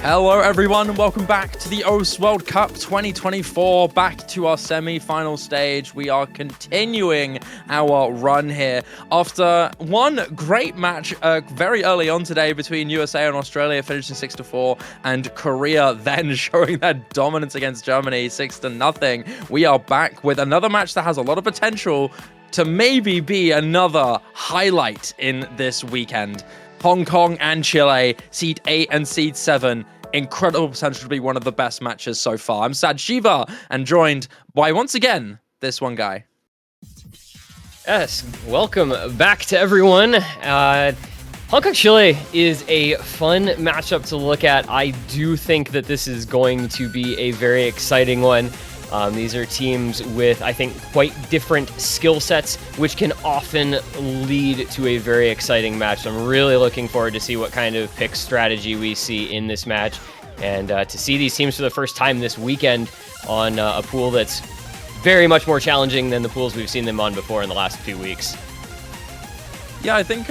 Hello everyone, welcome back to the OS World Cup 2024, back to our semi-final stage. We are continuing our run here after one great match very early on today between USA and Australia, finishing 6-4, and Korea then showing their dominance against Germany 6-0. We are back with another match that has a lot of potential to maybe be another highlight in this weekend. Hong Kong and Chile, seed 8 and seed 7. Incredible potential to be one of the best matches so far. I'm Sad Shiva, and joined by, once again, this one guy. Yes, welcome back to everyone. Hong Kong Chile is a fun matchup to look at. I do think that this is going to be a very exciting one. These are teams with, I think, quite different skill sets, which can often lead to a very exciting match. So I'm really looking forward to see what kind of pick strategy we see in this match, and to see these teams for the first time this weekend on a pool that's very much more challenging than the pools we've seen them on before in the last few weeks. Yeah, I think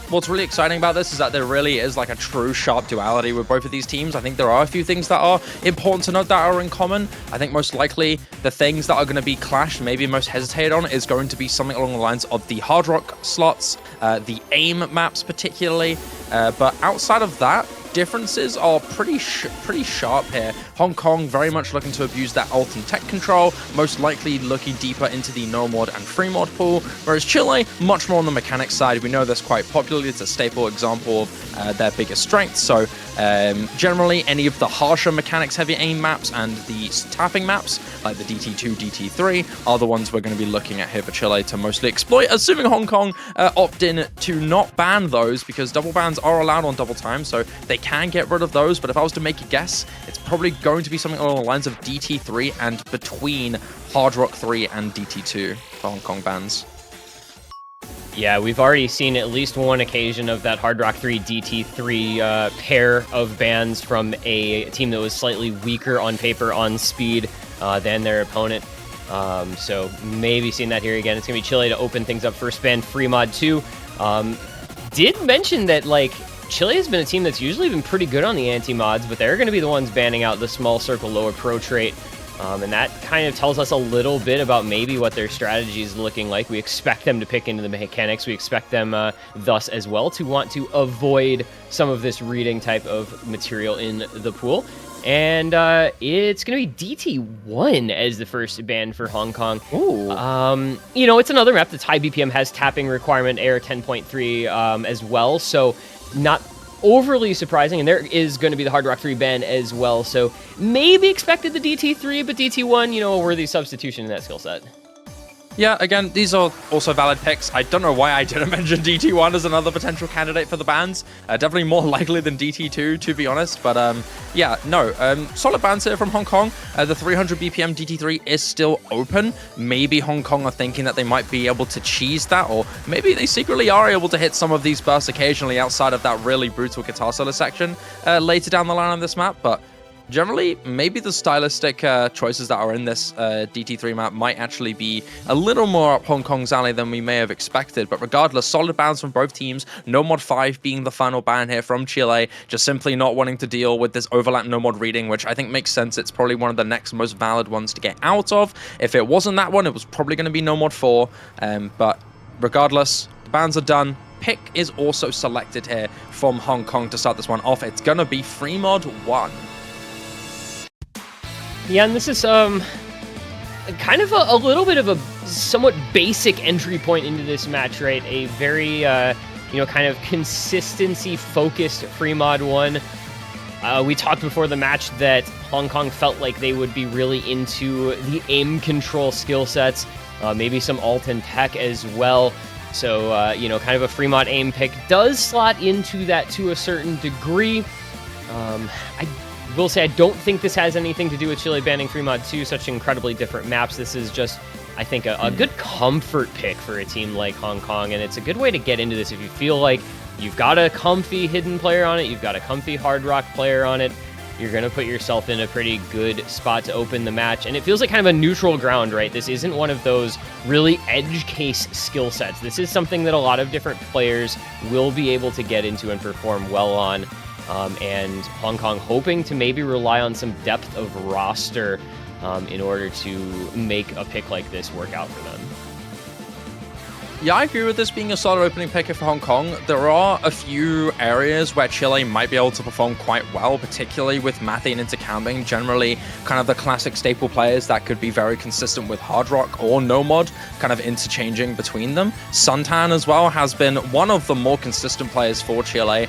what's really exciting about this is that there really is like a true sharp duality with both of these teams. I think there are a few things that are important to note that are in common. I think most likely the things that are going to be clashed, maybe most hesitated on, is going to be something along the lines of the hard rock slots, the aim maps particularly. But outside of that, differences are pretty sharp here. Hong Kong very much looking to abuse that ult and tech control, most likely looking deeper into the no mod and free mod pool, whereas Chile much more on the mechanics side. We know this quite popularly. It's a staple example of their biggest strengths. So generally any of the harsher mechanics heavy aim maps and the tapping maps like the DT2, DT3 are the ones we're going to be looking at here for Chile to mostly exploit, assuming Hong Kong opt in to not ban those, because double bans are allowed on double time, so they can get rid of those. But if I was to make a guess, it's probably going to be something along the lines of DT3 and between Hard Rock 3 and DT2 for Hong Kong bans. Yeah, we've already seen at least one occasion of that Hard Rock 3 DT3 pair of bans from a team that was slightly weaker on paper on speed than their opponent. So maybe seeing that here again. It's going to be Chile to open things up. First ban, free mod 2. Did mention that, like, Chile has been a team that's usually been pretty good on the anti-mods, but they're going to be the ones banning out the small circle low approach rate. And that kind of tells us a little bit about maybe what their strategy is looking like. We expect them to pick into the mechanics. We expect them thus as well to want to avoid some of this reading type of material in the pool. And it's going to be DT1 as the first ban for Hong Kong. Ooh. You know, it's another map that's high BPM, has tapping requirement, AR 10.3 as well. So not overly surprising, and there is going to be the Hard Rock 3 ban as well, so maybe expected the DT3, but DT1, you know, a worthy substitution in that skill set. Yeah, again, these are also valid picks. I don't know why I didn't mention DT1 as another potential candidate for the bans. Definitely more likely than DT2, to be honest. But yeah, no, solid bans here from Hong Kong. The 300 BPM DT3 is still open. Maybe Hong Kong are thinking that they might be able to cheese that, or maybe they secretly are able to hit some of these bursts occasionally outside of that really brutal guitar solo section later down the line on this map. But generally, maybe the stylistic choices that are in this DT3 map might actually be a little more up Hong Kong's alley than we may have expected. But regardless, solid bans from both teams. No mod 5 being the final ban here from Chile, just simply not wanting to deal with this overlap no mod reading, which I think makes sense. It's probably one of the next most valid ones to get out of. If it wasn't that one, it was probably going to be no mod 4. But regardless, the bans are done. Pick is also selected here from Hong Kong to start this one off. It's going to be free mod 1. Yeah, and this is kind of a little bit of a somewhat basic entry point into this match, right? A very, you know, kind of consistency-focused free mod 1. We talked before the match that Hong Kong felt like they would be really into the aim control skill sets, maybe some ult and tech as well. So, you know, kind of a free mod aim pick does slot into that to a certain degree. I will say I don't think this has anything to do with Chile banning free mod 2, such incredibly different maps. This is just, I think, a good comfort pick for a team like Hong Kong, and it's a good way to get into this if you feel like you've got a comfy hidden player on it, you've got a comfy hard rock player on it, you're going to put yourself in a pretty good spot to open the match. And it feels like kind of a neutral ground, right? This isn't one of those really edge case skill sets. This is something that a lot of different players will be able to get into and perform well on. and Hong Kong hoping to maybe rely on some depth of roster in order to make a pick like this work out for them. Yeah, I agree with this being a solid opening pick for Hong Kong. There are a few areas where Chile might be able to perform quite well, particularly with Mathy and Intercambing, generally kind of the classic staple players that could be very consistent with Hard Rock or Nomod, kind of interchanging between them. Suntan as well has been one of the more consistent players for Chile.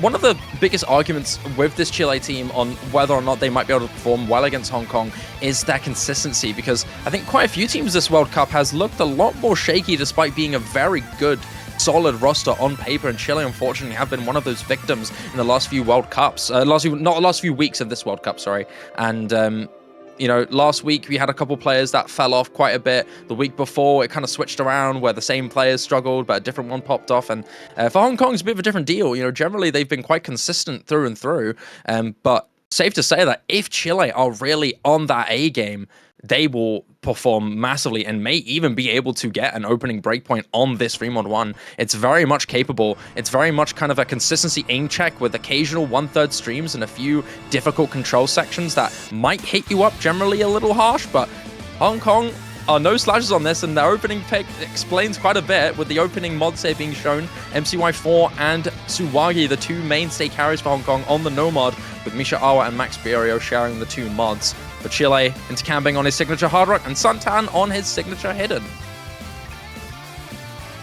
One of the biggest arguments with this Chile team on whether or not they might be able to perform well against Hong Kong is their consistency, because I think quite a few teams this World Cup has looked a lot more shaky despite being a very good, solid roster on paper, and Chile unfortunately have been one of those victims in the last few World Cups, last few weeks of this World Cup, sorry. And last week we had a couple players that fell off quite a bit. The week before it kind of switched around where the same players struggled, but a different one popped off. And for Hong Kong, it's a bit of a different deal. Generally they've been quite consistent through and through. But safe to say that if Chile are really on that A game, they will perform massively and may even be able to get an opening breakpoint on this 3-mod-1. It's very much capable. It's very much kind of a consistency aim check with occasional 1/3 streams and a few difficult control sections that might hit you up generally a little harsh, but Hong Kong are no slouches on this, and their opening pick explains quite a bit, with the opening mod save being shown. MCY4 and Suwagi, the two mainstay carries for Hong Kong on the no mod, with Misha Awa and Max Bierio sharing the two mods. For Chile, Intercambing on his signature Hard Rock and Suntan on his signature Hidden.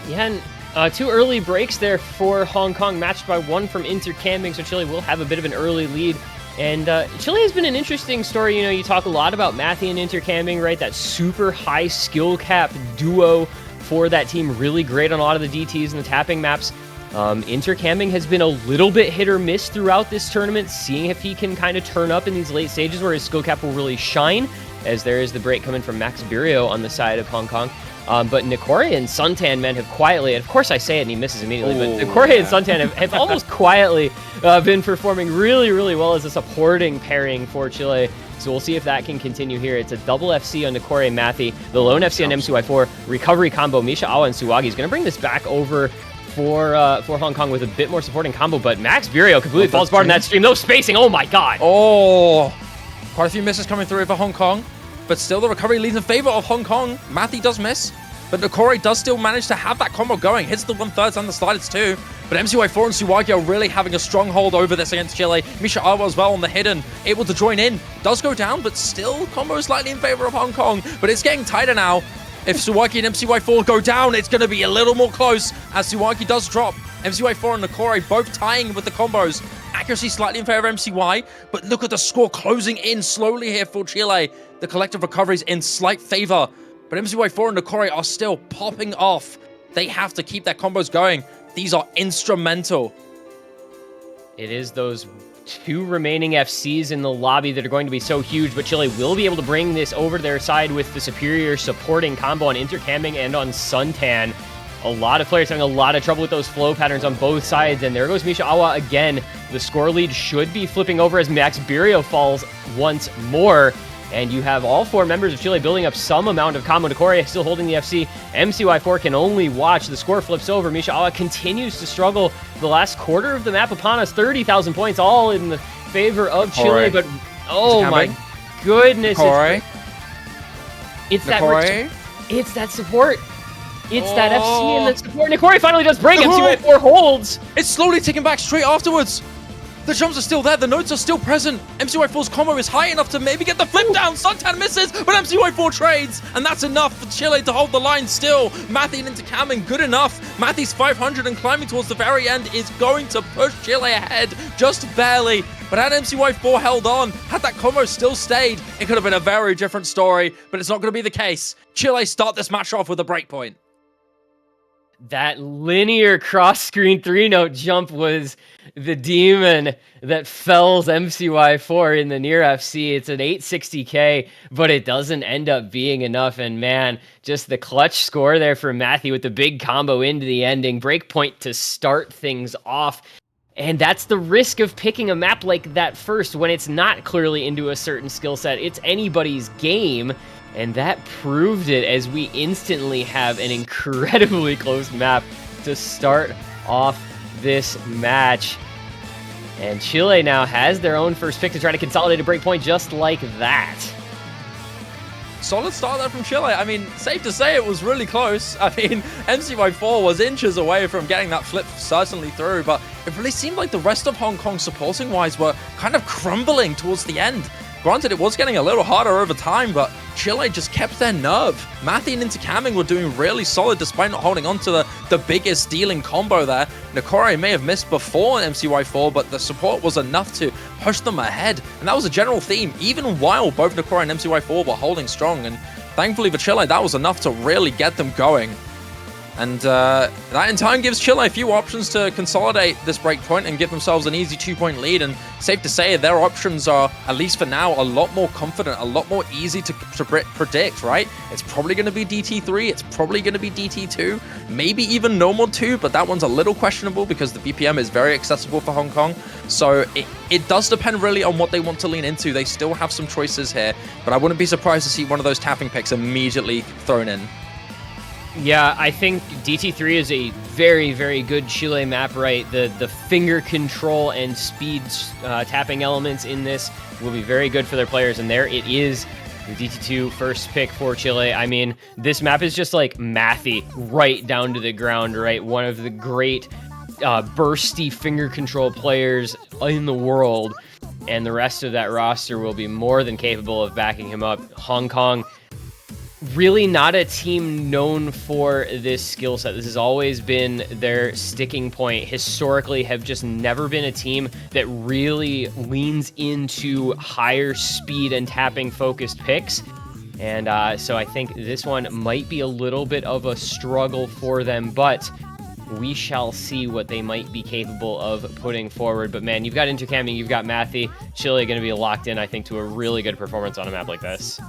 Yeah, and 2 early breaks there for Hong Kong, matched by 1 from Intercambing, so Chile will have a bit of an early lead. And Chile has been an interesting story. You talk a lot about Mathy and Intercambing, right? That super high skill cap duo for that team, really great on a lot of the DTs and the tapping maps. Intercambing has been a little bit hit or miss throughout this tournament, seeing if he can kind of turn up in these late stages where his skill cap will really shine, as there is the break coming from Max Bierio on the side of Hong Kong. But Nikore and Suntan, man, have quietly, and of course I say it and he misses immediately, but Nikore and Suntan have almost quietly been performing really, really well as a supporting pairing for Chile. So we'll see if that can continue here. It's a double FC on Nikore and Mathy, the lone FC on MCY4, recovery combo. Misha Awa and Suwagi is going to bring this back over for Hong Kong with a bit more supporting combo, but Max Bierio completely falls apart in that stream. No spacing, oh my god! Oh, quite a few misses coming through for Hong Kong, but still the recovery leads in favor of Hong Kong. Mathy does miss, but Nikore does still manage to have that combo going. Hits the 1/3 and the sliders too, but MCY4 and Suwagi are really having a stronghold over this against Chile. Misha Awa as well on the Hidden, able to join in. Does go down, but still combo slightly in favor of Hong Kong, but it's getting tighter now. If Suwagi and MCY4 go down, it's going to be a little more close, as Suwagi does drop. MCY4 and Nikore both tying with the combos. Accuracy slightly in favor of MCY, but look at the score closing in slowly here for Chile. The collective recoveries in slight favor, but MCY4 and Nikore are still popping off. They have to keep their combos going. These are instrumental. It is those 2 remaining FCs in the lobby that are going to be so huge, but Chile will be able to bring this over to their side with the superior supporting combo on Intercambing and on Suntan. A lot of players having a lot of trouble with those flow patterns on both sides, and there goes Misha Awa again. The score lead should be flipping over as Max Bierio falls once more, and you have all 4 members of Chile building up some amount of combo. Nikore still holding the FC. MCY4 can only watch. The score flips over. Misha Awa continues to struggle. The last quarter of the map upon us, 30,000 points, all in the favor of Chile, but oh my goodness. It's that support. It's that FC and the support. Nikore finally does break. MCY4 holds. It's slowly ticking back straight afterwards. The jumps are still there, the notes are still present. MCY4's combo is high enough to maybe get the flip down. Suntan misses, but MCY4 trades, and that's enough for Chile to hold the line still. Mathy and Intercambing, good enough. Mathy's 500 and climbing towards the very end is going to push Chile ahead, just barely. But had MCY4 held on, had that combo still stayed, it could have been a very different story, but it's not going to be the case. Chile start this match off with a breakpoint. That linear cross-screen 3-note jump was the demon that fells MCY4 in the near FC. It's an 860k, but it doesn't end up being enough. And man, just the clutch score there for Matthew with the big combo into the ending. Breakpoint to start things off. And that's the risk of picking a map like that first when it's not clearly into a certain skill set. It's anybody's game. And that proved it, as we instantly have an incredibly close map to start off this match. And Chile now has their own first pick to try to consolidate a breakpoint just like that. Solid start there from Chile. I mean, safe to say it was really close. I mean, MCY4 was inches away from getting that flip certainly through, but it really seemed like the rest of Hong Kong supporting-wise were kind of crumbling towards the end. Granted, it was getting a little harder over time, but Chile just kept their nerve. Mathy and Intercamming were doing really solid despite not holding on to the biggest dealing combo there. Nakore may have missed before MCY4, but the support was enough to push them ahead. And that was a general theme, even while both Nakore and MCY4 were holding strong. And thankfully for Chile, that was enough to really get them going. And that in time gives Chile a few options to consolidate this breakpoint and give themselves an easy 2-point lead. And safe to say, their options are, at least for now, a lot more confident, a lot more easy to predict, right? It's probably going to be DT3, it's probably going to be DT2, maybe even normal 2, but that one's a little questionable because the BPM is very accessible for Hong Kong. So it does depend really on what they want to lean into. They still have some choices here, but I wouldn't be surprised to see one of those tapping picks immediately thrown in. Yeah, I think DT3 is a very, very good Chile map, right? The finger control and speed tapping elements in this will be very good for their players, and there it is, the DT2 first pick for Chile. I mean, this map is just like mathy right down to the ground, right? One of the great bursty finger control players in the world, and the rest of that roster will be more than capable of backing him up. Hong Kong, really not a team known for this skill set. This has always been their sticking point. Historically, have just never been a team that really leans into higher speed and tapping focused picks. And so I think this one might be a little bit of a struggle for them, but we shall see what they might be capable of putting forward. But man, you've got Intercamming, you've got Mathy. Chile going to be locked in, I think, to a really good performance on a map like this.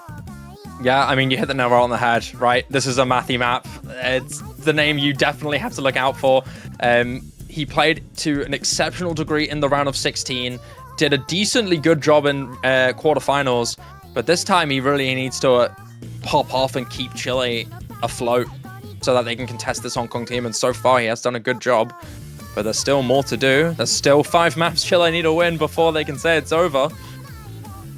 Yeah, I mean, you hit the nail right on the head, right? This is a Mathy map. It's the name you definitely have to look out for. He played to an exceptional degree in the round of 16, did a decently good job in quarterfinals, but this time he really needs to pop off and keep Chile afloat so that they can contest this Hong Kong team, and so far he has done a good job. But there's still more to do. There's still 5 maps Chile need to win before they can say it's over.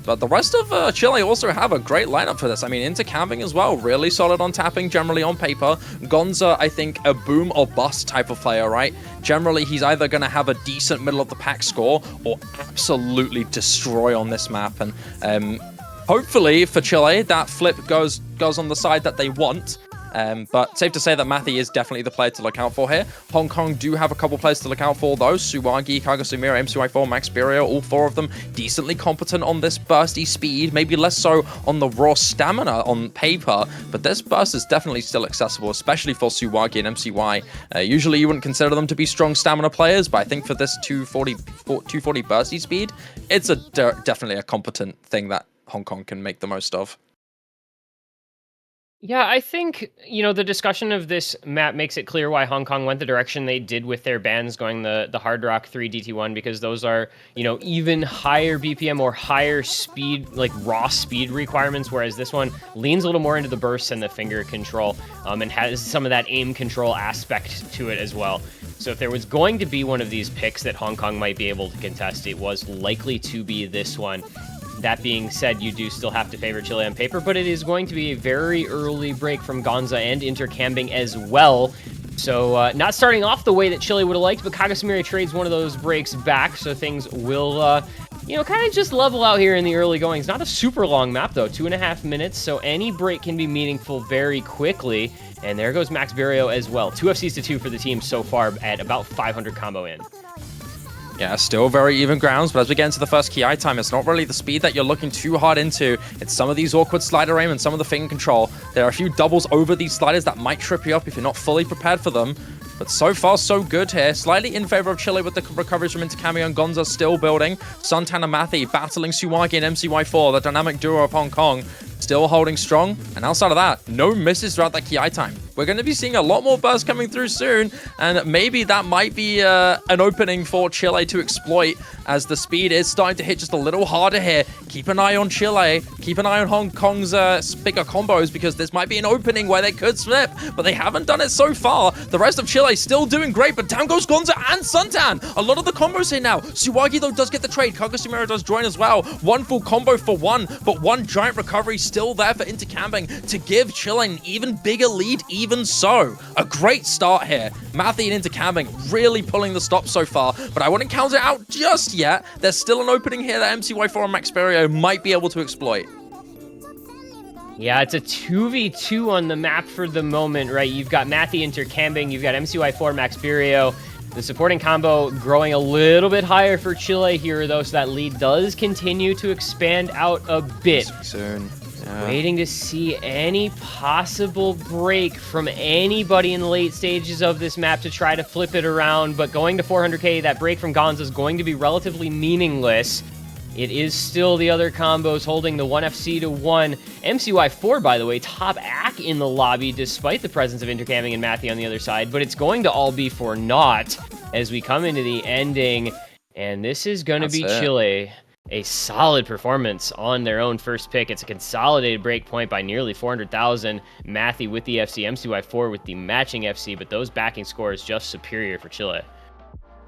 But the rest of Chile also have a great lineup for this. I mean, Intercamming as well, really solid on tapping, generally on paper. Gonza, I think, a boom or bust type of player, right? Generally, he's either going to have a decent middle-of-the-pack score or absolutely destroy on this map. And hopefully for Chile, that flip goes on the side that they want. But safe to say that Mathy is definitely the player to look out for here. Hong Kong do have a couple players to look out for, though. Suwagi, Kagasumira, MCY4, Max Birio, all 4 of them decently competent on this bursty speed. Maybe less so on the raw stamina on paper, but this burst is definitely still accessible, especially for Suwagi and MCY. Usually you wouldn't consider them to be strong stamina players, but I think for this 240 bursty speed, it's definitely a competent thing that Hong Kong can make the most of. Yeah, I think, the discussion of this map makes it clear why Hong Kong went the direction they did with their bans going the Hard Rock 3 DT1, because those are, even higher BPM or higher speed, like raw speed requirements, whereas this one leans a little more into the bursts and the finger control, and has some of that aim control aspect to it as well. So if there was going to be one of these picks that Hong Kong might be able to contest, it was likely to be this one. That being said, you do still have to favor Chile on paper, but it is going to be a very early break from Gonza and Intercamming as well. So not starting off the way that Chile would have liked, but Kagasumira trades one of those breaks back, so things will, kind of just level out here in the early goings. Not a super long map, though, 2.5 minutes, so any break can be meaningful very quickly. And there goes Max Birio as well. 2 FCs to 2 for the team so far at about 500 combo in. Yeah, still very even grounds, but as we get into the first Ki time, it's not really the speed that you're looking too hard into. It's some of these awkward slider aim and some of the finger control. There are a few doubles over these sliders that might trip you up if you're not fully prepared for them. But so far, so good here. Slightly in favor of Chile with the recoveries from Intercamming and Gonza still building. Suntan and Mathy battling Suwagi and MCY4, the dynamic duo of Hong Kong, still holding strong. And outside of that, no misses throughout that Ki time. we're going to be seeing a lot more bursts coming through soon, and maybe that might be an opening for Chile to exploit, as the speed is starting to hit just a little harder here. Keep an eye on Chile, keep an eye on Hong Kong's bigger combos, because this might be an opening where they could slip, but they haven't done it so far. The rest of Chile still doing great, but down goes Gonza and Suntan. A lot of the combos here now. Suwagi, though, does get the trade. Kagosumira does join as well. One full combo for one, but one giant recovery still there for Intercambing to give Chile an even bigger lead, even so. A great start here. Matthew and Intercambing really pulling the stop so far, but I wouldn't count it out just yet. There's still an opening here that MCY4 and Maxperio might be able to exploit. Yeah, it's a 2v2 on the map for the moment, right? You've got Matthew Intercambing, you've got MCY4 Maxperio. The supporting combo growing a little bit higher for Chile here, though, so that lead does continue to expand out a bit. Soon. Yeah. Waiting to see any possible break from anybody in the late stages of this map to try to flip it around, but going to 400k, that break from Gonza is going to be relatively meaningless. It is still the other combos holding the 1FC to 1. MCY4, by the way, top ACK in the lobby despite the presence of Intercambing and Matthew on the other side, but it's going to all be for naught as we come into the ending, and this is going to be Chile. A solid performance on their own first pick. It's a consolidated break point by nearly 400,000. Matthew with the FC, MCY4 with the matching FC, but those backing scores just superior for Chile.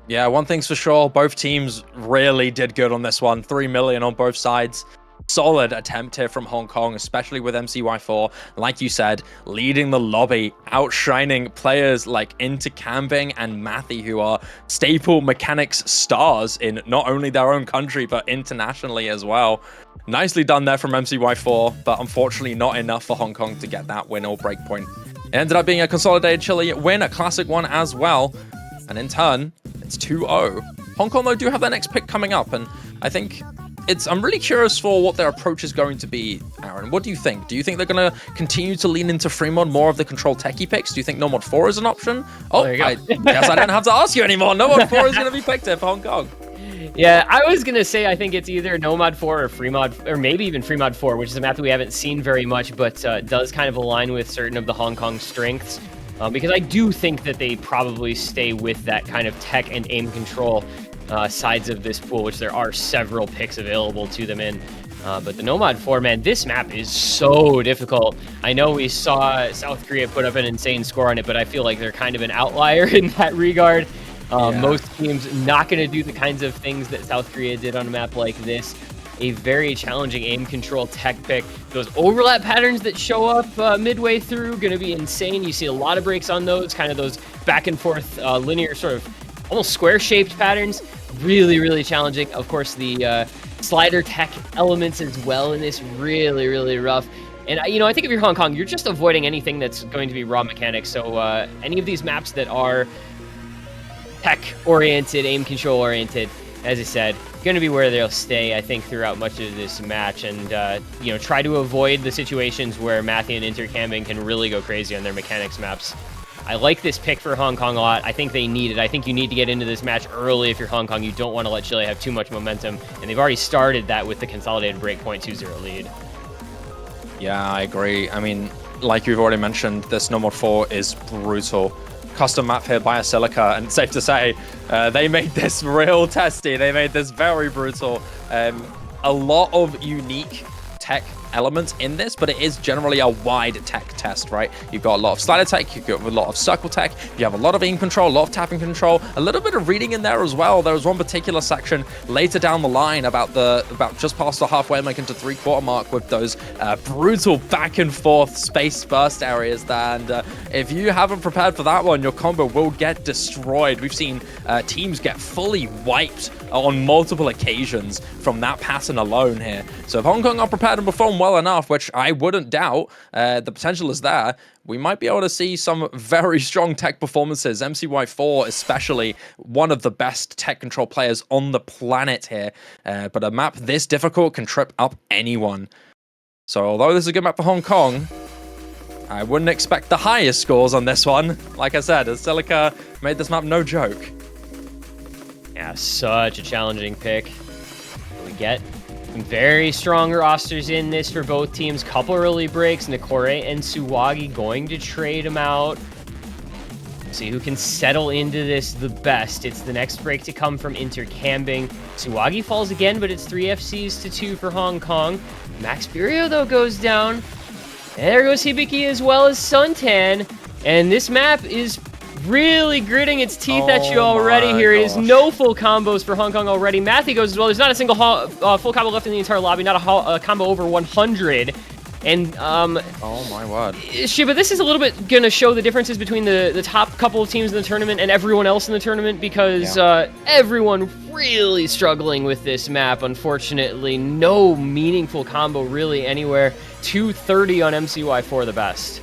Yeah, one thing's for sure, both teams really did good on this one. 3 million on both sides. Solid attempt here from Hong Kong, especially with MCY4. Like you said, leading the lobby, outshining players like Intercambing and Matthew, who are staple mechanics stars in not only their own country, but internationally as well. Nicely done there from MCY4, but unfortunately not enough for Hong Kong to get that win or breakpoint. It ended up being a consolidated Chile win, a classic one as well. And in turn, it's 2-0. Hong Kong, though, do have their next pick coming up, and I think I'm really curious for what their approach is going to be, Aaron. What do you think? Do you think they're going to continue to lean into Fremod, more of the control techie picks? Do you think No Mod 4 is an option? Oh, there you go. I guess I don't have to ask you anymore. No Mod 4 is going to be picked here for Hong Kong. Yeah, I was going to say I think it's either Nomad 4 or Fremod, or maybe even Fremod 4, which is a map that we haven't seen very much, but does kind of align with certain of the Hong Kong strengths. Because I do think that they probably stay with that kind of tech and aim control sides of this pool, which there are several picks available to them in. But the Nomad 4, man, this map is so difficult. I know we saw South Korea put up an insane score on it, but I feel like they're kind of an outlier in that regard. Most teams not going to do the kinds of things that South Korea did on a map like this. A very challenging aim control tech pick. Those overlap patterns that show up midway through, going to be insane. You see a lot of breaks on those, kind of those back and forth linear sort of almost square-shaped patterns. Really, really challenging. Of course, the slider tech elements as well in this, really, really rough. And, I think if you're Hong Kong, you're just avoiding anything that's going to be raw mechanics. So any of these maps that are tech-oriented, aim control-oriented, as I said, going to be where they'll stay, I think, throughout much of this match, and try to avoid the situations where Matthew and Intercambing can really go crazy on their mechanics maps. I like this pick for Hong Kong a lot. I think they need it. I think you need to get into this match early if you're Hong Kong. You don't want to let Chile have too much momentum, and they've already started that with the consolidated breakpoint 2-0 lead. Yeah, I agree. I mean, like you've already mentioned, this No Mod 4 is brutal. Custom map here by Silica, and safe to say, they made this real testy. They made this very brutal. A lot of unique tech elements in this, but it is generally a wide tech test, right? You've got a lot of slider tech, you've got a lot of circle tech, you have a lot of aim control, a lot of tapping control, a little bit of reading in there as well. There was one particular section later down the line about just past the halfway mark into 3/4 mark with those brutal back and forth space burst areas there, and if you haven't prepared for that one, your combo will get destroyed. We've seen teams get fully wiped on multiple occasions from that pattern alone here. So if Hong Kong are prepared and perform well enough, which I wouldn't doubt, the potential is there, we might be able to see some very strong tech performances. MCY4 especially, one of the best tech control players on the planet here, but a map this difficult can trip up anyone. So although this is a good map for Hong Kong, I wouldn't expect the highest scores on this one. Like I said, Silica made this map no joke. Yeah, such a challenging pick. We get Very strong rosters in this for both teams. Couple early breaks. Nikore and Suwagi going to trade them out. See who can settle into this the best. It's the next break to come from Intercambing. Suwagi falls again, but it's 3 FCs to 2 for Hong Kong. Max Burio, though, goes down. And there goes Hibiki as well as Suntan. And this map is really gritting its teeth at you already here. It is no full combos for Hong Kong already. Matthew goes as well. There's not a single full combo left in the entire lobby. Not a combo over 100. And, oh my word. Shiba, this is a little bit going to show the differences between the top couple of teams in the tournament and everyone else in the tournament, because everyone really struggling with this map, unfortunately. No meaningful combo really anywhere. 230 on MCY4 the best.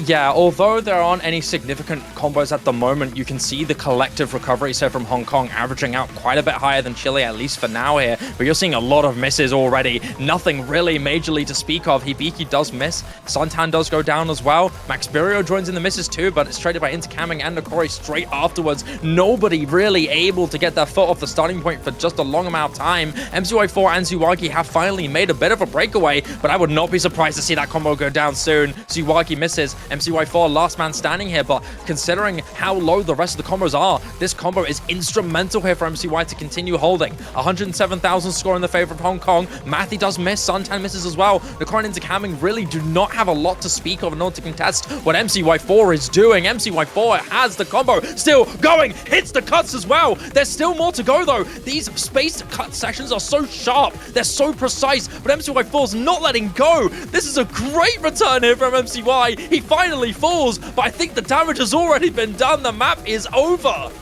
Yeah, although there aren't any significant combos at the moment, you can see the collective recoveries here from Hong Kong averaging out quite a bit higher than Chile, at least for now here. But you're seeing a lot of misses already. Nothing really majorly to speak of. Hibiki does miss. Suntan does go down as well. Max Burio joins in the misses too, but it's traded by Intercamming and Nikore straight afterwards. Nobody really able to get their foot off the starting point for just a long amount of time. MCY4 and Suwagi have finally made a bit of a breakaway, but I would not be surprised to see that combo go down soon. Suwagi misses. MCY4 last man standing here, but considering how low the rest of the combos are, this combo is instrumental here for MCY to continue holding. 107,000 score in the favor of Hong Kong. Matthew does miss. Suntan misses as well. The current Intercamming really do not have a lot to speak of in order to contest what MCY4 is doing. MCY4 has the combo still going, hits the cuts as well. There's still more to go though. These spaced cut sections are so sharp. They're so precise, but MCY4's not letting go. This is a great return here from MCY. He finally falls, but I think the damage has already been done. The map is over.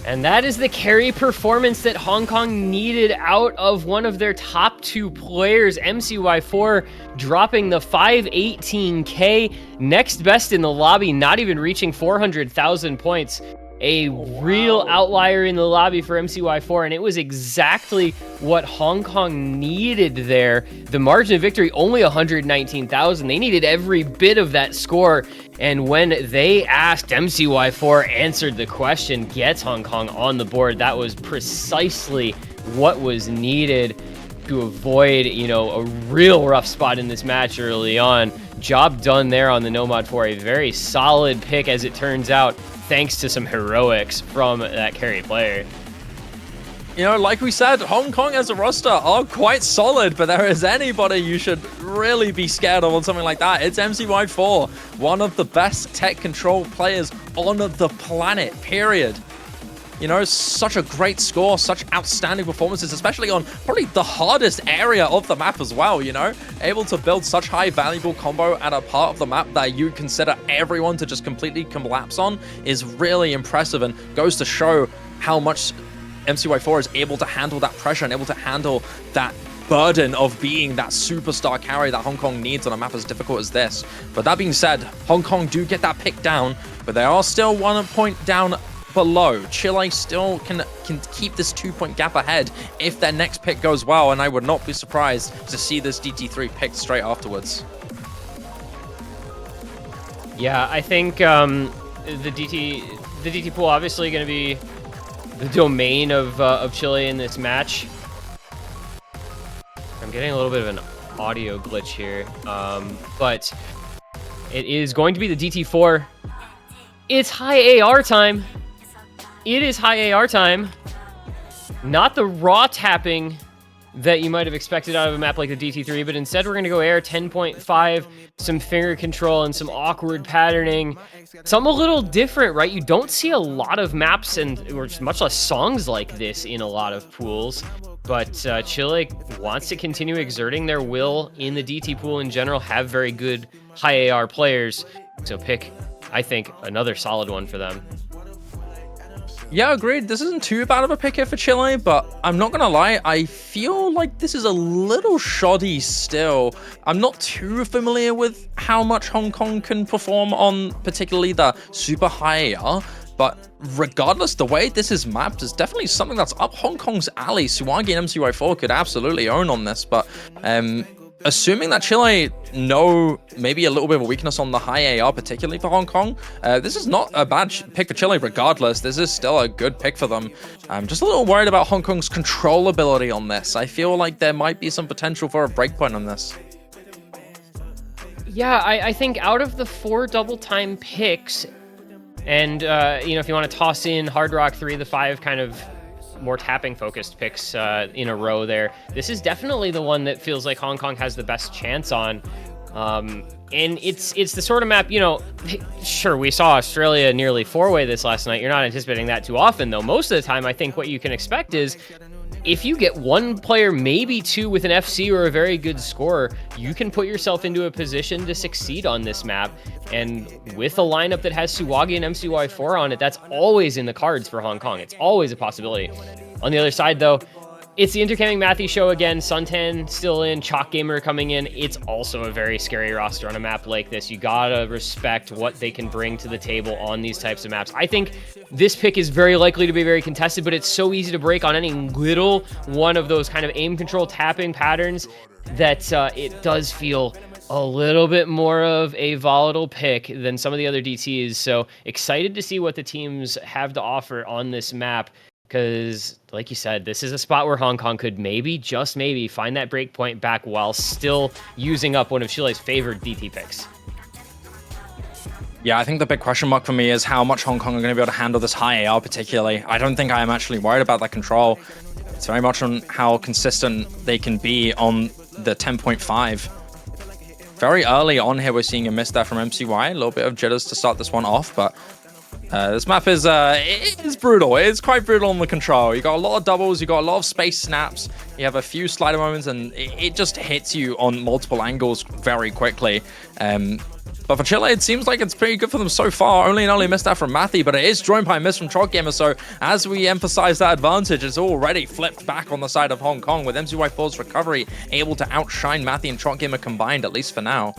And that is the carry performance that Hong Kong needed out of one of their top 2 players. MCY4 dropping the 518k, next best in the lobby, not even reaching 400,000 points. A real outlier in the lobby for MCY4, and it was exactly what Hong Kong needed there. The margin of victory, only 119,000. They needed every bit of that score, and when they asked, MCY4 answered the question, gets Hong Kong on the board. That was precisely what was needed to avoid, you know, a real rough spot in this match early on. Job done there on the Nomad for a very solid pick, as it turns out, thanks to some heroics from that carry player. You know, like we said, Hong Kong as a roster are quite solid, but there is anybody you should really be scared of on something like that, it's MCY4, one of the best tech control players on the planet, period. You know, such a great score, such outstanding performances, especially on probably the hardest area of the map as well, you know? Able to build such high valuable combo at a part of the map that you consider everyone to just completely collapse on is really impressive, and goes to show how much MCY4 is able to handle that pressure and able to handle that burden of being that superstar carry that Hong Kong needs on a map as difficult as this. But that being said, Hong Kong do get that pick down, but they are still 1 point down below. Chile still can keep this 2-point gap ahead if their next pick goes well, and I would not be surprised to see this DT3 picked straight afterwards. Yeah, I think the DT pool obviously going to be the domain of Chile in this match. I'm getting a little bit of an audio glitch here, but it is going to be the DT4. It's high AR time. It is high AR time. Not the raw tapping that you might have expected out of a map like the DT3, but instead we're going to go air 10.5, some finger control, and some awkward patterning. Something a little different, right? You don't see a lot of maps or much less songs like this in a lot of pools, but Chile wants to continue exerting their will in the DT pool in general, have very good high AR players, so pick, I think, another solid one for them. Yeah, agreed. This isn't too bad of a pick here for Chile, but I'm not gonna lie, I feel like this is a little shoddy still. I'm not too familiar with how much Hong Kong can perform on particularly the super high AR, but regardless, the way this is mapped is definitely something that's up Hong Kong's alley. Suwagi and MCY4 could absolutely own on this, but assuming that Chile know maybe a little bit of a weakness on the high AR, particularly for Hong Kong, this is not a bad pick for Chile regardless. This is still a good pick for them. I'm just a little worried about Hong Kong's control ability on this. I feel like there might be some potential for a breakpoint on this. Yeah, I think out of the 4 double time picks, and if you want to toss in Hard Rock 3, the 5 kind of more tapping focused picks in a row there, this is definitely the one that feels like Hong Kong has the best chance on. And it's the sort of map, sure, we saw Australia nearly 4-way this last night. You're not anticipating that too often, though. Most of the time, I think what you can expect is if you get one player, maybe 2 with an FC or a very good scorer, you can put yourself into a position to succeed on this map. And with a lineup that has Suwagi and MCY4 on it, that's always in the cards for Hong Kong. It's always a possibility. On the other side, though, it's the Intercamming Matthew show again. Suntan still in, Chalk Gamer coming in. It's also a very scary roster on a map like this. You gotta respect what they can bring to the table on these types of maps. I think this pick is very likely to be very contested, but it's so easy to break on any little one of those kind of aim control tapping patterns that it does feel a little bit more of a volatile pick than some of the other DTs. So excited to see what the teams have to offer on this map. Because, like you said, this is a spot where Hong Kong could maybe, just maybe, find that break point back while still using up one of Chile's favorite DT picks. Yeah, I think the big question mark for me is how much Hong Kong are going to be able to handle this high AR particularly. I don't think I am actually worried about that control. It's very much on how consistent they can be on the 10.5. Very early on here, we're seeing a miss there from MCY. A little bit of jitters to start this one off, but this map is it is brutal. It is quite brutal on the control. You got a lot of doubles, you got a lot of space snaps, you have a few slider moments, and it just hits you on multiple angles very quickly. But for Chile, it seems like it's pretty good for them so far. Only an early miss there from Matthew, but it is joined by a miss from Chalk Gamer. So as we emphasize that advantage, it's already flipped back on the side of Hong Kong with MCY4's recovery able to outshine Matthew and Chalk Gamer combined, at least for now.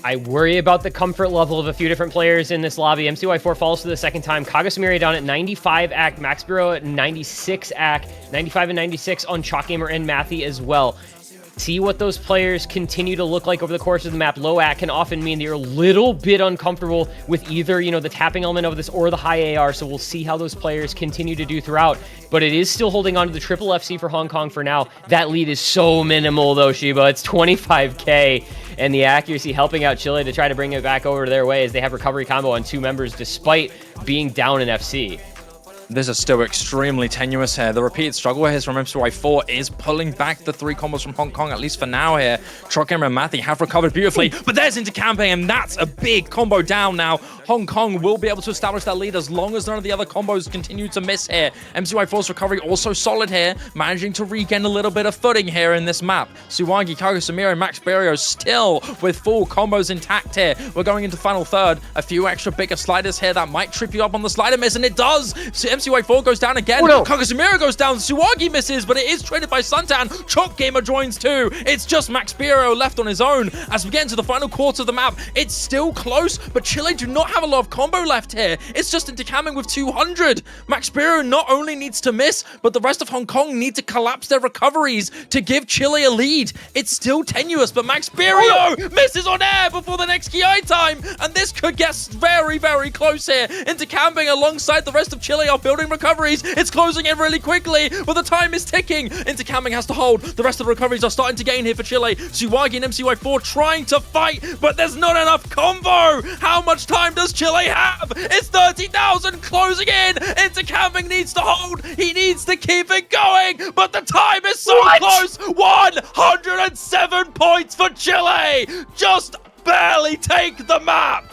I worry about the comfort level of a few different players in this lobby. MCY4 falls for the second time. Kagasamiri down at 95 AC. Max Bureau at 96 AC. 95 and 96 on Chalk Gamer and Matthew as well. See what those players continue to look like over the course of the map. Low AC can often mean that you're a little bit uncomfortable with either, the tapping element of this or the high AR. So we'll see how those players continue to do throughout. But it is still holding on to the triple FC for Hong Kong for now. That lead is so minimal though, Shiba. It's 25k. And the accuracy helping out Chile to try to bring it back over to their way as they have recovery combo on 2 members despite being down in FC. This is still extremely tenuous here. The repeated struggle here from MCY4 is pulling back the 3 combos from Hong Kong, at least for now here. Chalk Gamer and Matthew have recovered beautifully, but there's Intercamping, and that's a big combo down now. Hong Kong will be able to establish that lead as long as none of the other combos continue to miss here. MCY4's recovery also solid here, managing to regain a little bit of footing here in this map. Suwagi, Kagasamiro, and Max Berio still with full combos intact here. We're going into final third. A few extra bigger sliders here that might trip you up on the slider miss, and it does! So MCY4 goes down again. Oh, no. Kagasamiro goes down. Suwagi misses, but it is traded by Suntan. Chalk Gamer joins too. It's just Max Berio left on his own. As we get into the final quarter of the map, it's still close, but Chile do not have a lot of combo left here. It's just Intercamming with 200. Max Berio not only needs to miss, but the rest of Hong Kong need to collapse their recoveries to give Chile a lead. It's still tenuous, but Max Berio misses on air before the next KI time, and this could get very, very close here. Intercamming alongside the rest of Chile are building recoveries. It's closing in really quickly, but the time is ticking. Intercamming has to hold. The rest of the recoveries are starting to gain here for Chile. Suwagi and MCY4 trying to fight, but there's not enough combo. How much time does Chile have? It's 30,000 closing in. Intercamming needs to hold. He needs to keep it going, but the time is so close. 107 points for Chile. Just barely take the map.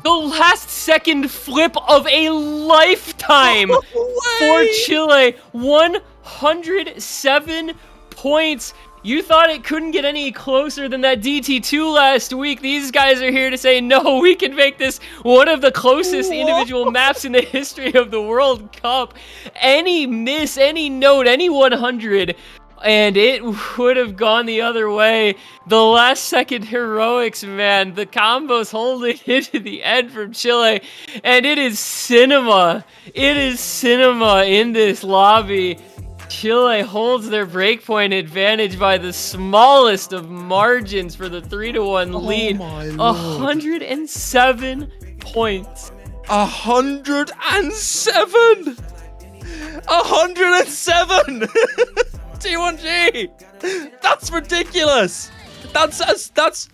The last second flip of a lifetime for Chile. 107 points. You thought it couldn't get any closer than that DT2 last week. These guys are here to say, no, we can make this one of the closest individual maps in the history of the World Cup. Any miss, any note, any 100... and it would have gone the other way. The last second heroics, man. The combos holding into the end from Chile. And it is cinema. It is cinema in this lobby. Chile holds their breakpoint advantage by the smallest of margins for the 3-1 lead. 107 points. 107! 107! T1G! That's ridiculous! That's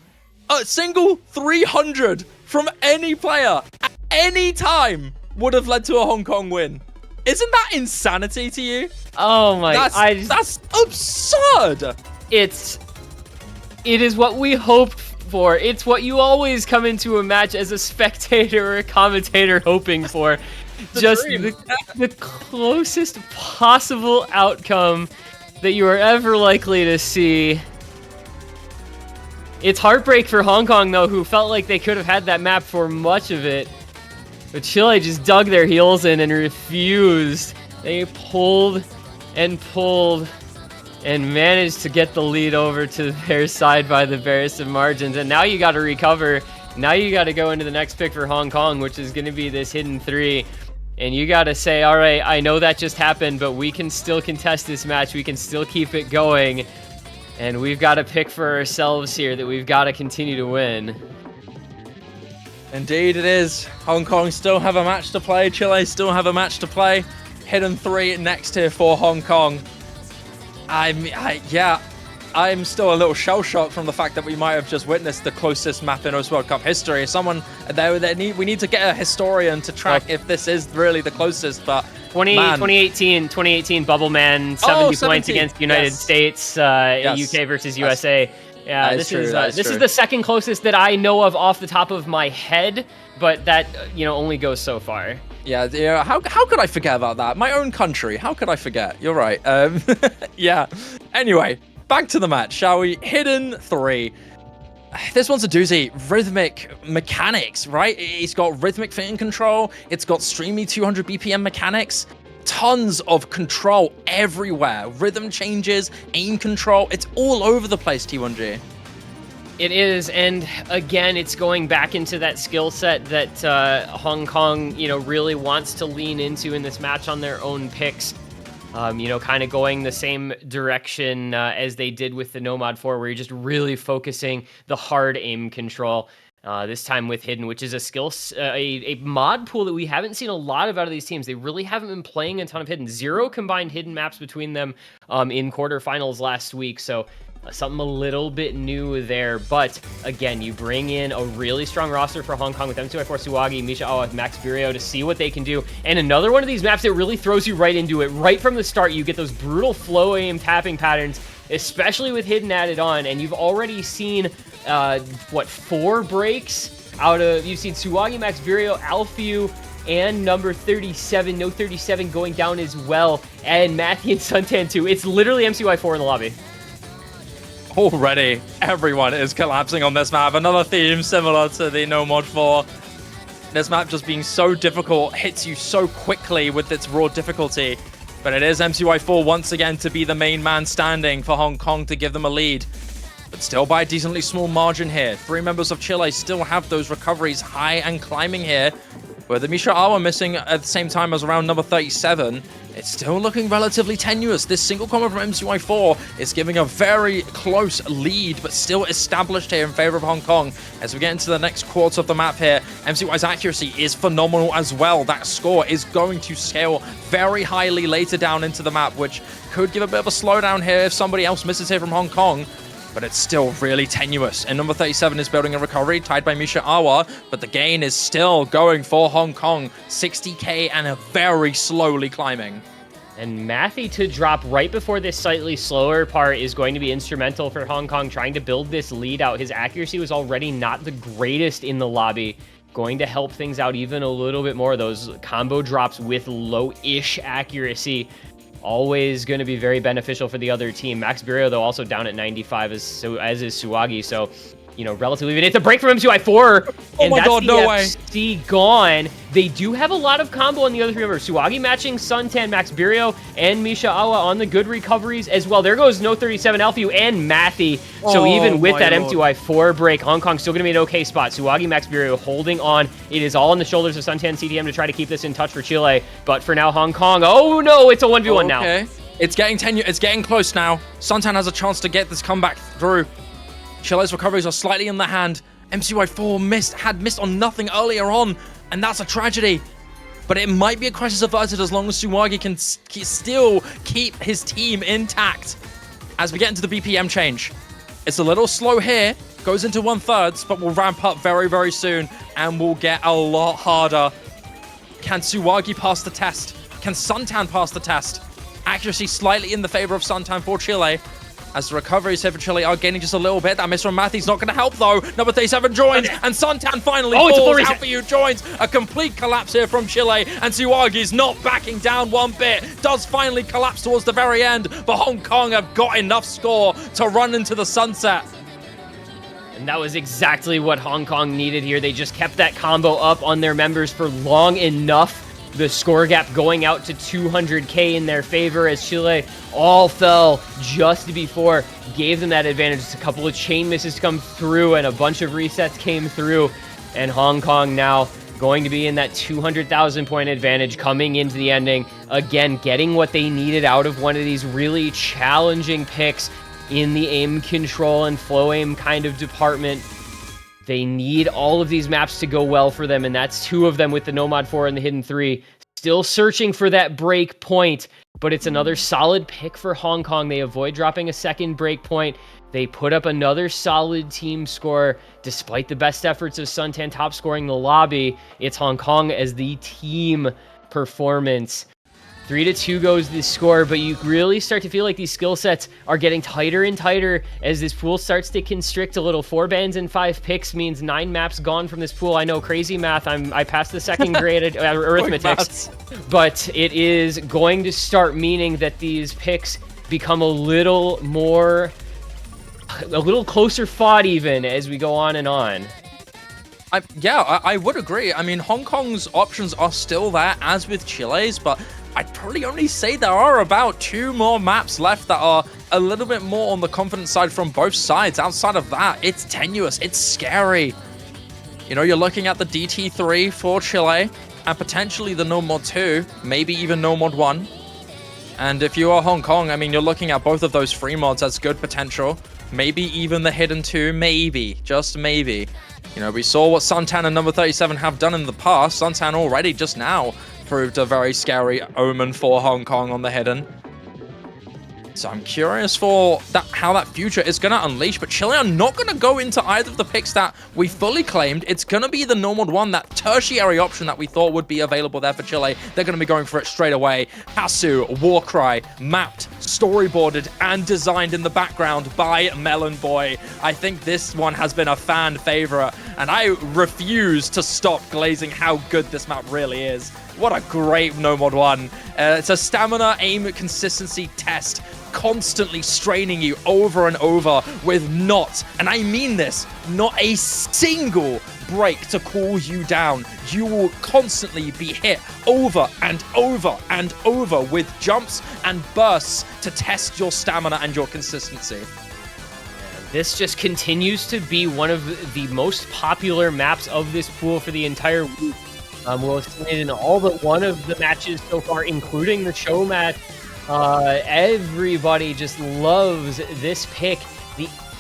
a single 300 from any player at any time would have led to a Hong Kong win. Isn't that insanity to you? Oh my, that's absurd. It is what we hoped for. It's what you always come into a match as a spectator or a commentator hoping for. Just the closest possible outcome that you are ever likely to see. It's heartbreak for Hong Kong, though, who felt like they could have had that map for much of it. But Chile just dug their heels in and refused. They pulled and pulled and managed to get the lead over to their side by the barest of margins. And now you got to recover. Now you got to go into the next pick for Hong Kong, which is going to be this hidden 3. And you got to say, all right, I know that just happened, but we can still contest this match. We can still keep it going. And we've got to pick for ourselves here that we've got to continue to win. Indeed it is. Hong Kong still have a match to play. Chile still have a match to play. Hidden 3 next here for Hong Kong. I'm still a little shell-shocked from the fact that we might have just witnessed the closest map in OS World Cup history. We need to get a historian to track if this is really the closest, but 2018 Bubble Man, 70 points against United States, UK versus USA. Yeah, this is the second closest that I know of off the top of my head, but that only goes so far. Yeah. How could I forget about that? My own country. How could I forget? You're right. Yeah. Anyway, back to the match, shall we? Hidden 3. This one's a doozy. Rhythmic mechanics, right? It's got rhythmic fitting control. It's got streamy 200 BPM mechanics. Tons of control everywhere. Rhythm changes, aim control. It's all over the place, T1G. It is, and again, it's going back into that skill set that Hong Kong, really wants to lean into in this match on their own picks. Kind of going the same direction as they did with the Nomad 4, where you're just really focusing the hard aim control. This time with Hidden, which is a mod pool that we haven't seen a lot of out of these teams. They really haven't been playing a ton of Hidden. 0 combined Hidden maps between them in quarterfinals last week, so something a little bit new there. But again, you bring in a really strong roster for Hong Kong with M2I4 Suwagi, Misha Awa, Max Birio to see what they can do. And another one of these maps that really throws you right into it. Right from the start, you get those brutal flow aim tapping patterns, especially with Hidden added on. And you've already seen 4 breaks out of, you've seen Suwagi, Max Birio, Alfeu, and number 37, no 37 going down as well, and Matthew and Suntan 2. It's literally MCY4 in the lobby. Already, everyone is collapsing on this map. Another theme similar to the No Mod 4. This map just being so difficult, hits you so quickly with its raw difficulty. But it is MCY4 once again to be the main man standing for Hong Kong to give them a lead. But still by a decently small margin here. 3 members of Chile still have those recoveries high and climbing here. With the Misha Awa missing at the same time as around number 37, it's still looking relatively tenuous. This single combo from MCY4 is giving a very close lead, but still established here in favor of Hong Kong. As we get into the next quarter of the map here, MCY's accuracy is phenomenal as well. That score is going to scale very highly later down into the map, which could give a bit of a slowdown here if somebody else misses here from Hong Kong. But it's still really tenuous. And number 37 is building a recovery, tied by Misha Awa, but the gain is still going for Hong Kong. 60k and a very slowly climbing. And Matthew to drop right before this slightly slower part is going to be instrumental for Hong Kong trying to build this lead out. His accuracy was already not the greatest in the lobby. Going to help things out even a little bit more. Those combo drops with low-ish accuracy always going to be very beneficial for the other team. Max Birio, though, also down at 95, as is Suwagi. So, relatively even. It's a break from M2I4. Oh my god, no way. FC gone. They do have a lot of combo on the other 3 members. Suwagi matching Suntan, Max Birio, and Misha Awa on the good recoveries as well. There goes No 37, Alfeu, and Mathy. So even with that M2I4 break, Hong Kong's still going to be an okay spot. Suwagi, Max Birio holding on. It is all on the shoulders of Suntan CDM to try to keep this in touch for Chile. But for now, Hong Kong, oh no, it's a 1v1 now. It's getting close now. Suntan has a chance to get this comeback through. Chile's recoveries are slightly in the hand. MCY4 had missed on nothing earlier on, and that's a tragedy. But it might be a crisis averted as long as Suwagi can still keep his team intact. As we get into the BPM change, it's a little slow here. Goes into 1/3, but will ramp up very, very soon and will get a lot harder. Can Suwagi pass the test? Can Suntan pass the test? Accuracy slightly in the favor of Suntan for Chile. As the recoveries here for Chile are gaining just a little bit. That miss from Matthew's not going to help, though. Number 37 joins, and Suntan finally falls. Out for you joins. A complete collapse here from Chile, and Suwagi's not backing down one bit. Does finally collapse towards the very end, but Hong Kong have got enough score to run into the sunset. And that was exactly what Hong Kong needed here. They just kept that combo up on their members for long enough. The score gap going out to 200k in their favor as Chile all fell just before gave them that advantage. Just a couple of chain misses come through and a bunch of resets came through. And Hong Kong now going to be in that 200,000 point advantage coming into the ending. Again, getting what they needed out of one of these really challenging picks in the aim control and flow aim kind of department. They need all of these maps to go well for them, and that's 2 of them with the Nomad 4 and the Hidden 3. Still searching for that break point, but it's another solid pick for Hong Kong. They avoid dropping a second break point. They put up another solid team score, despite the best efforts of Suntan top scoring the lobby. It's Hong Kong as the team performance. 3-2 goes this score, but you really start to feel like these skill sets are getting tighter and tighter as this pool starts to constrict a little. 4 bans and 5 picks means 9 maps gone from this pool. I know, crazy math. I passed the second grade at arithmetics, but it is going to start meaning that these picks become a little closer fought even as we go on and on. I would agree. I mean, Hong Kong's options are still there, as with Chile's, but I'd probably only say there are about 2 more maps left that are a little bit more on the confident side from both sides. Outside of that, it's tenuous, it's scary. You know, you're looking at the DT3 for Chile, and potentially the No Mod 2, maybe even No Mod 1. And if you are Hong Kong, I mean, you're looking at both of those free mods as good potential. Maybe even the Hidden 2, maybe, just maybe. You know, we saw what Suntan and number 37 have done in the past. Suntan already just now proved a very scary omen for Hong Kong on the Hidden. So I'm curious for how that future is going to unleash, but Chile are not going to go into either of the picks that we fully claimed. It's going to be the No Mod 1, that tertiary option that we thought would be available there for Chile. They're going to be going for it straight away. Hasu, Warcry, mapped, storyboarded, and designed in the background by Melon Boy. I think this one has been a fan favorite, and I refuse to stop glazing how good this map really is. What a great No Mod 1. It's a stamina aim consistency test, constantly straining you over and over with not, and I mean this, not a single break to cool you down. You will constantly be hit over and over and over with jumps and bursts to test your stamina and your consistency. This just continues to be one of the most popular maps of this pool for the entire week. We'll have seen it in all but one of the matches so far, including the show match. Everybody just loves this pick.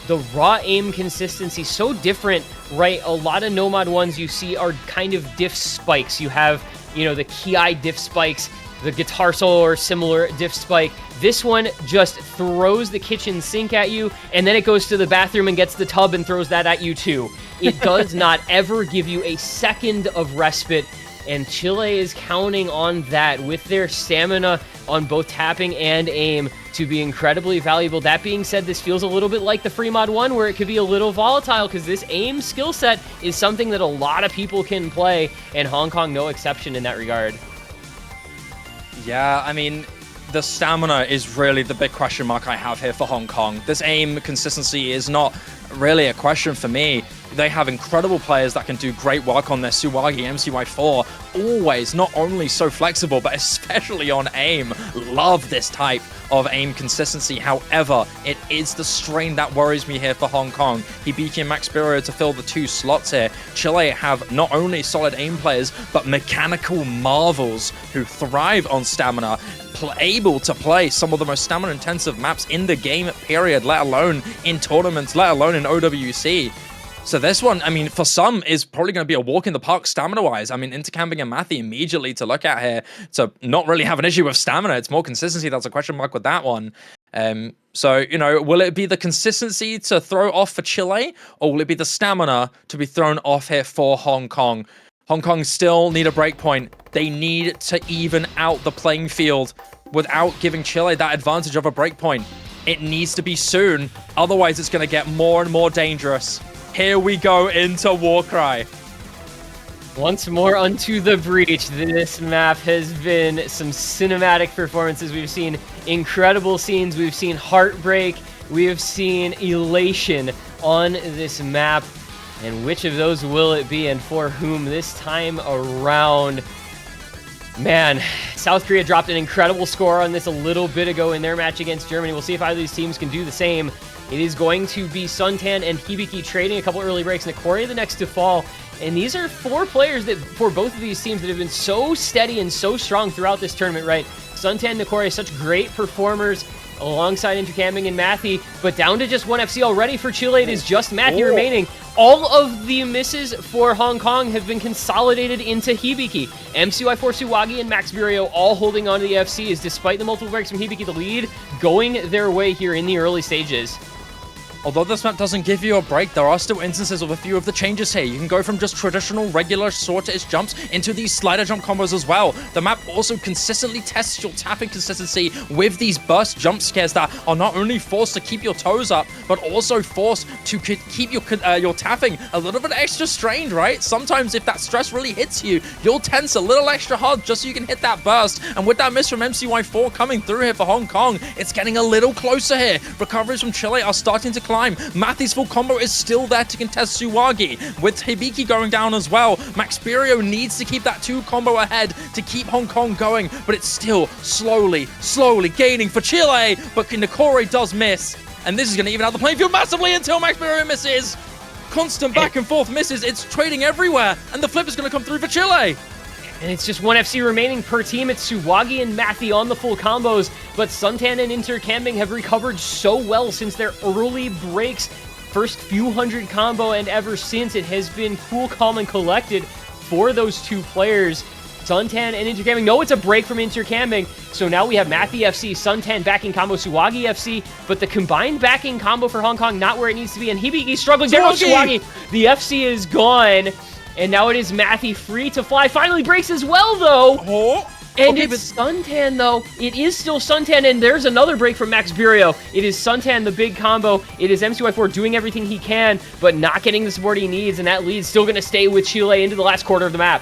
The raw aim consistency, so different, right? A lot of No Mod ones you see are kind of diff spikes. You have, you know, the Ki diff spikes, the guitar solo or similar diff spike. This one just throws the kitchen sink at you, and then it goes to the bathroom and gets the tub and throws that at you too. It does not ever give you a second of respite, and Chile is counting on that with their stamina on both tapping and aim to be incredibly valuable. That being said, this feels a little bit like the free mod 1 where it could be a little volatile because this aim skill set is something that a lot of people can play, and Hong Kong no exception in that regard. Yeah, I mean, the stamina is really the big question mark I have here for Hong Kong. This aim consistency is not really a question for me. They have incredible players that can do great work on their Suwagi MCY4. Always not only so flexible, but especially on aim. Love this type of aim consistency. However, it is the strain that worries me here for Hong Kong. Hibiki and Max Spiro to fill the 2 slots here. Chile have not only solid aim players, but mechanical marvels who thrive on stamina. able to play some of the most stamina-intensive maps in the game, period, let alone in tournaments, let alone in OWC. So this one, I mean, for some, is probably going to be a walk in the park stamina-wise. I mean, Intercamping and Mathy immediately to look at here to not really have an issue with stamina. It's more consistency. That's a question mark with that one. So, you know, will it be the consistency to throw off for Chile, or will it be the stamina to be thrown off here for Hong Kong? Hong Kong still need a break point. They need to even out the playing field without giving Chile that advantage of a break point. It needs to be soon. Otherwise, it's going to get more and more dangerous. Here we go into Warcry. Once more unto the breach. This map has been some cinematic performances. We've seen incredible scenes. We've seen heartbreak. We have seen elation on this map. And which of those will it be, and for whom this time around? Man, South Korea dropped an incredible score on this a little bit ago in their match against Germany. We'll see if either of these teams can do the same. It is going to be Suntan and Hibiki trading a couple early breaks, and Nikori the next to fall. And these are 4 players that, for both of these teams, that have been so steady and so strong throughout this tournament, right? Suntan and Nikori, such great performers alongside Intercamping and Mathy, but down to just 1 FC already for Chile. It is just Mathy remaining. All of the misses for Hong Kong have been consolidated into Hibiki. MCY4 Suwagi and Max Burio all holding on to the FCs despite the multiple breaks from Hibiki. The lead going their way here in the early stages. Although this map doesn't give you a break, there are still instances of a few of the changes here. You can go from just traditional, regular, sorted jumps into these slider jump combos as well. The map also consistently tests your tapping consistency with these burst jump scares that are not only forced to keep your toes up, but also forced to keep your tapping a little bit extra strained, right? Sometimes if that stress really hits you, you'll tense a little extra hard just so you can hit that burst. And with that miss from MCY4 coming through here for Hong Kong, it's getting a little closer here. Recoveries from Chile are starting to climb. Mathy's full combo is still there to contest Suwagi. With Hibiki going down as well, Max Burio needs to keep that 2 combo ahead to keep Hong Kong going, but it's still slowly gaining for Chile, but Nikori does miss. And this is going to even out the playing field massively until Max Burio misses. Constant back and forth misses. It's trading everywhere, and the flip is going to come through for Chile. And it's just 1 FC remaining per team. It's Suwagi and Mathy on the full combos, but Suntan and Intercamping have recovered so well since their early breaks. First few hundred combo, and ever since, it has been cool, calm, and collected for those 2 players. Suntan and Intercamping. No, it's a break from Intercamping. So now we have Mathy FC, Suntan backing combo, Suwagi FC, but the combined backing combo for Hong Kong not where it needs to be, and Hibiki struggling. There goes Suwagi. The FC is gone. And now it is Mathy free to fly. Finally breaks as well, though. And it's Suntan, though. It is still Suntan, and there's another break from Max Burio. It is Suntan, the big combo. It is MCY4 doing everything he can, but not getting the support he needs, and that lead's still going to stay with Chile into the last quarter of the map.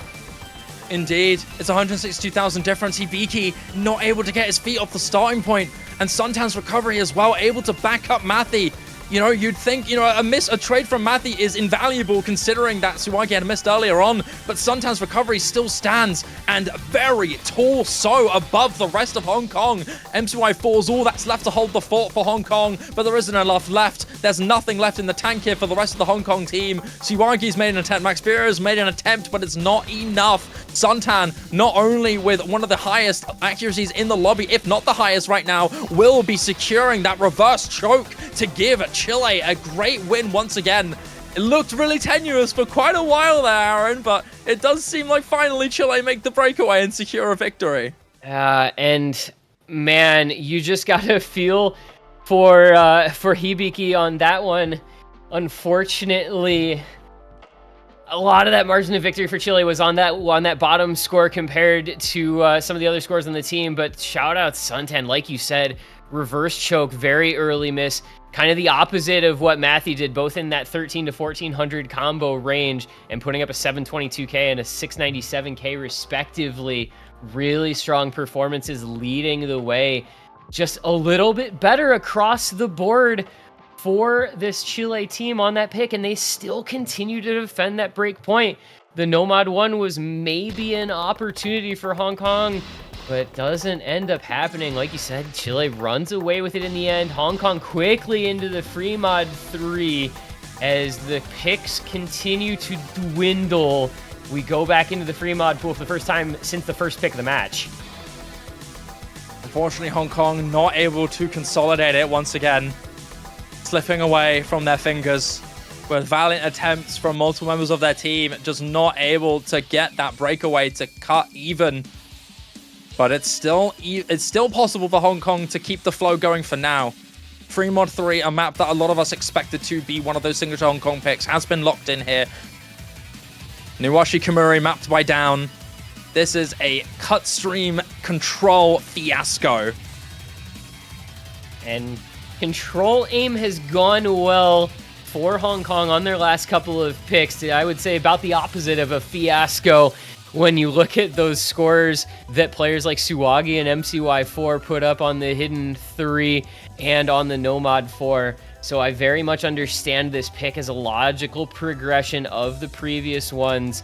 Indeed. It's 162,000 difference. Hibiki not able to get his feet off the starting point, and Suntan's recovery as well, able to back up Mathy. You know, you'd think, you know, a trade from Mathy is invaluable considering that Suwagi had missed earlier on, but Suntan's recovery still stands, and very tall so above the rest of Hong Kong. MCY4 is all that's left to hold the fort for Hong Kong, but there isn't enough left. There's nothing left in the tank here for the rest of the Hong Kong team. Suwagi's made an attempt, Max Burio's made an attempt, but it's not enough. Suntan, not only with one of the highest accuracies in the lobby, if not the highest right now, will be securing that reverse choke to give Chile a great win once again. It looked really tenuous for quite a while there, Aaron, but it does seem like finally Chile make the breakaway and secure a victory. And man, you just gotta feel for Hibiki on that one. Unfortunately, a lot of that margin of victory for Chile was on that bottom score compared to some of the other scores on the team. But shout out Suntan, like you said, reverse choke, very early miss. Kind of the opposite of what Mathy did, both in that 13 to 1400 combo range and putting up a 722k and a 697k respectively. Really strong performances leading the way. Just a little bit better across the board for this Chile team on that pick, and they still continue to defend that break point. The Nomad one was maybe an opportunity for Hong Kong, but doesn't end up happening. Like you said, Chile runs away with it in the end. Hong Kong quickly into the free mod 3 as the picks continue to dwindle. We go back into the free mod pool for the first time since the first pick of the match. Unfortunately, Hong Kong not able to consolidate it once again, slipping away from their fingers with valiant attempts from multiple members of their team, just not able to get that breakaway to cut even. But it's still possible for Hong Kong to keep the flow going for now. Free Mod 3, a map that a lot of us expected to be one of those signature Hong Kong picks, has been locked in here. Nuwashi Kamuri mapped by Down. This is a cut stream control fiasco. And control aim has gone well for Hong Kong on their last couple of picks. I would say about the opposite of a fiasco when you look at those scores that players like Suwagi and MCY4 put up on the Hidden 3 and on the Nomad 4. So I very much understand this pick as a logical progression of the previous ones.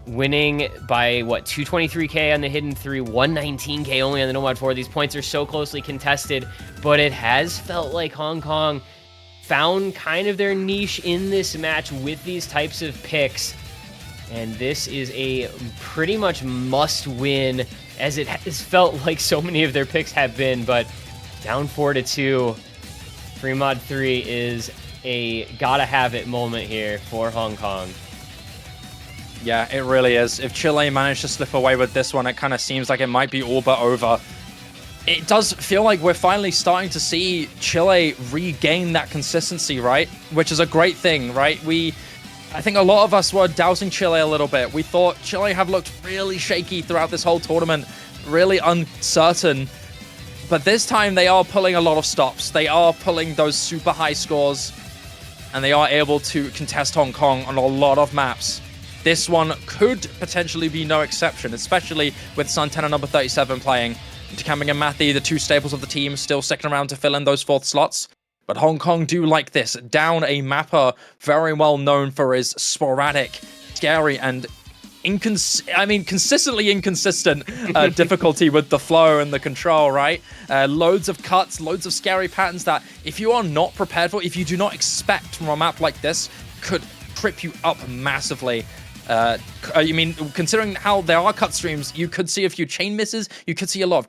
Winning by, what, 223k on the Hidden 3, 119k only on the Nomad 4. These points are so closely contested, but it has felt like Hong Kong found kind of their niche in this match with these types of picks. And this is a pretty much must-win, as it has felt like so many of their picks have been, but down 4-2. Free Mod 3 is a gotta-have-it moment here for Hong Kong. Yeah, it really is. If Chile managed to slip away with this one, it kind of seems like it might be all but over. It does feel like we're finally starting to see Chile regain that consistency, right? Which is a great thing, right? I think a lot of us were doubting Chile a little bit. We thought Chile have looked really shaky throughout this whole tournament, really uncertain. But this time they are pulling a lot of stops. They are pulling those super high scores, and they are able to contest Hong Kong on a lot of maps. This one could potentially be no exception, especially with Santana number 37 playing. Decamping and Mathy, the two staples of the team, still sticking around to fill in those fourth slots. But Hong Kong do like this. Down, a mapper very well known for his sporadic, scary, and consistently inconsistent difficulty with the flow and the control, right? Loads of cuts, loads of scary patterns that if you are not prepared for, if you do not expect from a map like this, could trip you up massively. Considering how there are cut streams, you could see a few chain misses, you could see a lot of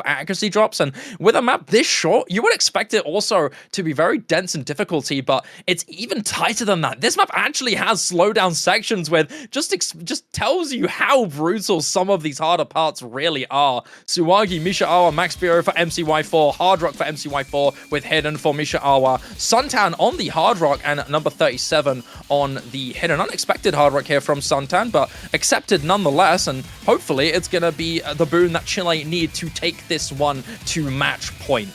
accuracy drops, and with a map this short, you would expect it also to be very dense in difficulty, but it's even tighter than that. This map actually has slowdown sections with just tells you how brutal some of these harder parts really are. Suwagi, Misha Awa, Max Bureau for MCY4, Hard Rock for MCY4 with Hidden for Misha Awa, Suntan on the Hard Rock, and number 37 on the Hidden. Unexpected Hard Rock here from Suntan, but accepted nonetheless, and hopefully it's going to be the boon that Chile need to take this one to match point.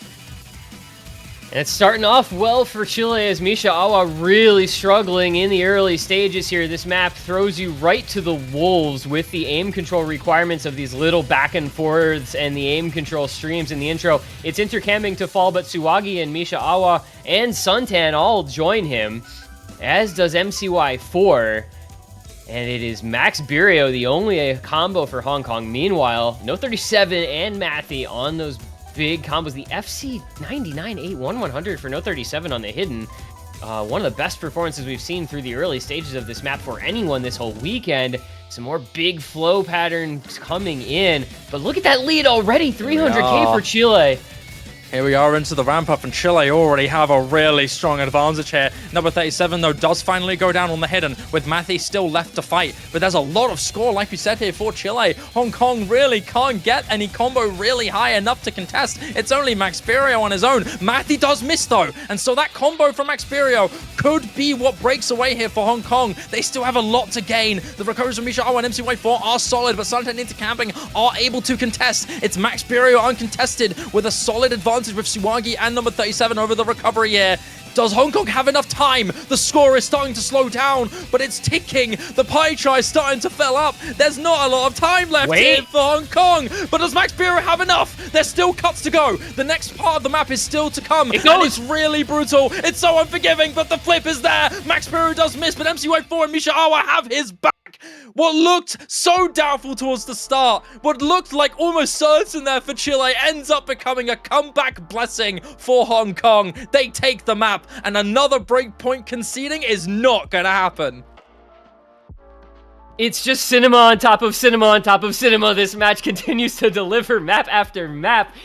And it's starting off well for Chile as Misha Awa really struggling in the early stages here. This map throws you right to the wolves with the aim control requirements of these little back and forths and the aim control streams in the intro. It's intercamming to fall, but Suwagi and Misha Awa and Suntan all join him, as does MCY4. And it is Max Burio, the only combo for Hong Kong. Meanwhile, No 37 and Mathy on those big combos. The FC99-8-1-100 for No 37 on the Hidden. One of the best performances we've seen through the early stages of this map for anyone this whole weekend. Some more big flow patterns coming in. But look at that lead already, 300k for Chile. Here we are into the ramp up, and Chile already have a really strong advantage here. Number 37, though, does finally go down on the Hidden, with Mathy still left to fight. But there's a lot of score, like we said here, for Chile. Hong Kong really can't get any combo really high enough to contest. It's only Max Burio on his own. Mathy does miss, though, and so that combo from Max Burio could be what breaks away here for Hong Kong. They still have a lot to gain. The recoveries from Misha Awa and MCY4 are solid, but Suntan intercamping are able to contest. It's Max Burio uncontested with a solid advantage with Suwagi and number 37 over the recovery here. Does Hong Kong have enough time? The score is starting to slow down, but it's ticking. The pie chart is starting to fill up. There's not a lot of time left here for Hong Kong, but does Max Bureau have enough? There's still cuts to go. The next part of the map is still to come, and it's really brutal. It's so unforgiving, but the flip is there. Max Bureau does miss, but MCY4 and Misha Awa have his back. What looked so doubtful towards the start, what looked like almost certain there for Chile, ends up becoming a comeback blessing for Hong Kong. They take the map, and another breakpoint conceding is not going to happen. It's just cinema on top of cinema on top of cinema. This match continues to deliver map after map.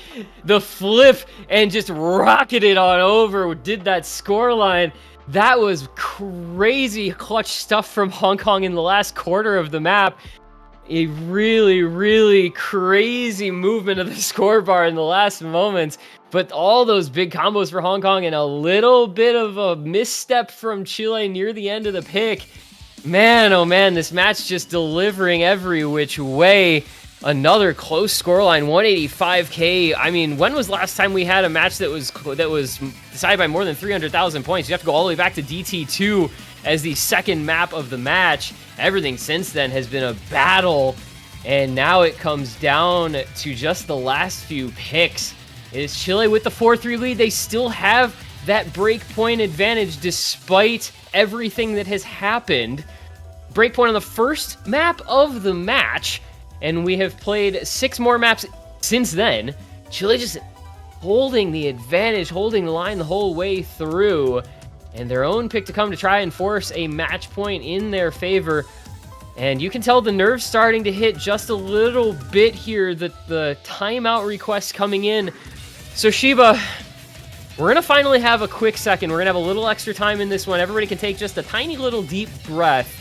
The flip and just rocketed on over. Did that scoreline. That was crazy clutch stuff from Hong Kong in the last quarter of the map. A really, really crazy movement of the score in the last moments. But all those big combos for Hong Kong and a little bit of a misstep from Chile near the end of the pick. Man, oh man, this match just delivering every which way. Another close scoreline, 185k. I mean, when was the last time we had a match that was decided by more than 300,000 points? You have to go all the way back to DT2 as the second map of the match. Everything since then has been a battle, and now it comes down to just the last few picks. It is Chile with the 4-3 lead. They still have that breakpoint advantage despite everything that has happened. Breakpoint on the first map of the match, and we have played 6 more maps since then. Chile just holding the advantage, holding the line the whole way through, and their own pick to come to try and force a match point in their favor. And you can tell the nerves starting to hit just a little bit here, that the timeout request coming in. So Shiba, we're going to finally have a quick second. We're going to have a little extra time in this one. Everybody can take just a tiny little deep breath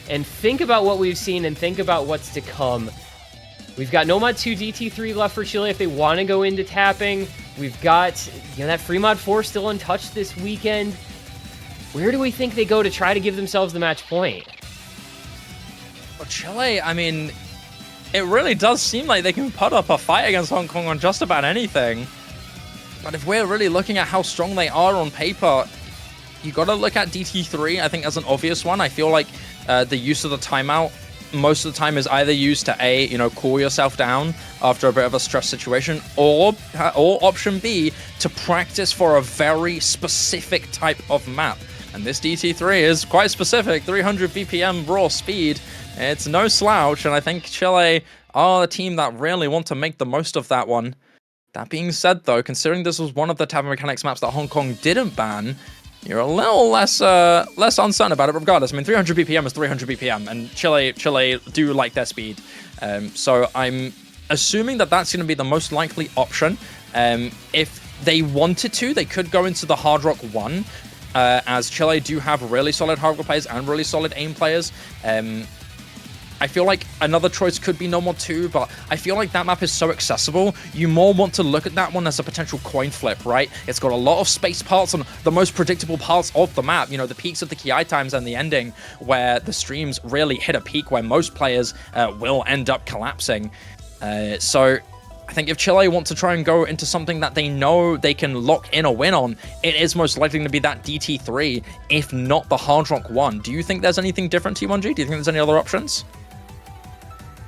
and think about what we've seen and think about what's to come. We've got Nomad 2 DT3 left for Chile if they want to go into tapping. We've got, that Free Mod 4 still untouched this weekend. Where do we think they go to try to give themselves the match point? Well, Chile, I mean, it really does seem like they can put up a fight against Hong Kong on just about anything. But if we're really looking at how strong they are on paper, you got to look at DT3, I think, as an obvious one. I feel like the use of the timeout most of the time is either used to cool yourself down after a bit of a stress situation, or option B, to practice for a very specific type of map. And this DT3 is quite specific, 300 BPM raw speed. It's no slouch, and I think Chile are the team that really want to make the most of that one. That being said, though, considering this was one of the Tavern Mechanics maps that Hong Kong didn't ban, you're a little less uncertain about it. But regardless, I mean, 300 BPM is 300 BPM, and Chile do like their speed. So I'm assuming that that's going to be the most likely option. If they wanted to, they could go into the Hard Rock 1, as Chile do have really solid Hard Rock players and really solid aim players. I feel like another choice could be No Mod 2, but I feel like that map is so accessible, you more want to look at that one as a potential coin flip, right? It's got a lot of space parts on the most predictable parts of the map, the peaks of the key times and the ending, where the streams really hit a peak where most players will end up collapsing. So I think if Chile want to try and go into something that they know they can lock in a win on, it is most likely to be that DT3, if not the Hard Rock 1. Do you think there's anything different, T1G? Do you think there's any other options?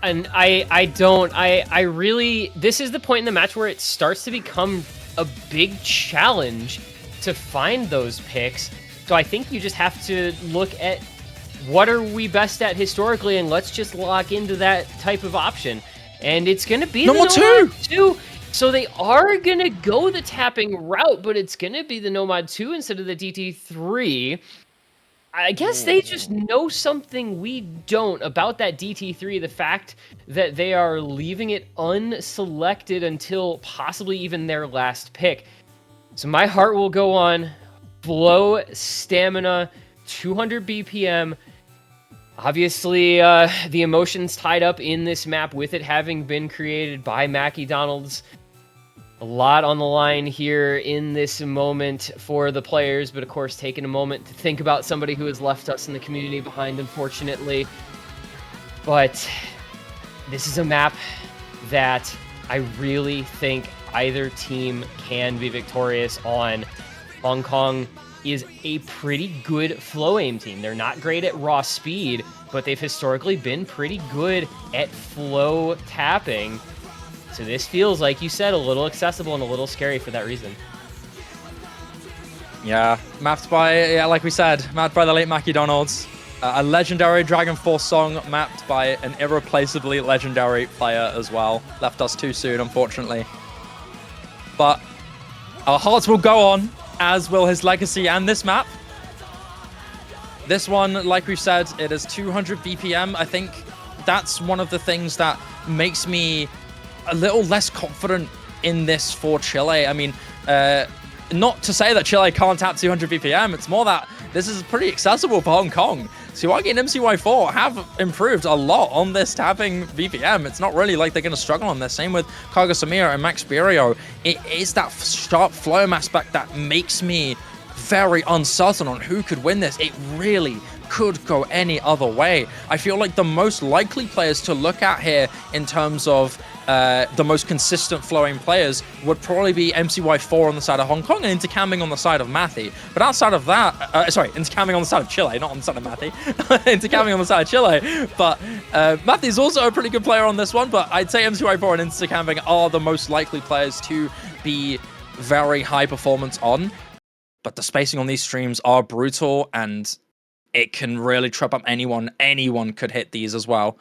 And I don't. I really, this is the point in the match where it starts to become a big challenge to find those picks. So I think you just have to look at what are we best at historically, and let's just lock into that type of option. And it's going to be Nomad 2. So they are going to go the tapping route, but it's going to be the Nomad 2 instead of the DT3. I guess they just know something we don't about that DT3, the fact that they are leaving it unselected until possibly even their last pick. So my heart will go on Flow, Stamina, 200 BPM. Obviously, the emotions tied up in this map with it having been created by Mackie Donalds. A lot on the line here in this moment for the players, but of course taking a moment to think about somebody who has left us in the community behind, unfortunately. But this is a map that I really think either team can be victorious on. Hong Kong is a pretty good flow aim team. They're not great at raw speed, but they've historically been pretty good at flow tapping. So this feels, like you said, a little accessible and a little scary for that reason. Yeah, mapped by, like we said, mapped by the late Mackie Donalds. A legendary Dragon Force song mapped by an irreplaceably legendary player as well. Left us too soon, unfortunately. But our hearts will go on, as will his legacy and this map. This one, like we've said, it is 200 BPM. I think that's one of the things that makes me a little less confident in this for Chile. I mean, not to say that Chile can't tap 200 BPM, it's more that this is pretty accessible for Hong Kong. Suwagi and MCY4 have improved a lot on this tapping BPM. It's not really like they're going to struggle on this. Same with Kagasamira and Max Birio. It is that sharp flow aspect that makes me very uncertain on who could win this. It really could go any other way. I feel like the most likely players to look at here in terms of the most consistent flowing players would probably be MCY4 on the side of Hong Kong and Intercamming on the side of Mathy. But outside of that, sorry, Intercamming on the side of Chile, not on the side of Mathy. Intercamming on the side of Chile. But Mathy's also a pretty good player on this one, but I'd say MCY4 and Intercamming are the most likely players to be very high performance on. But the spacing on these streams are brutal, and it can really trip up anyone. Anyone could hit these as well.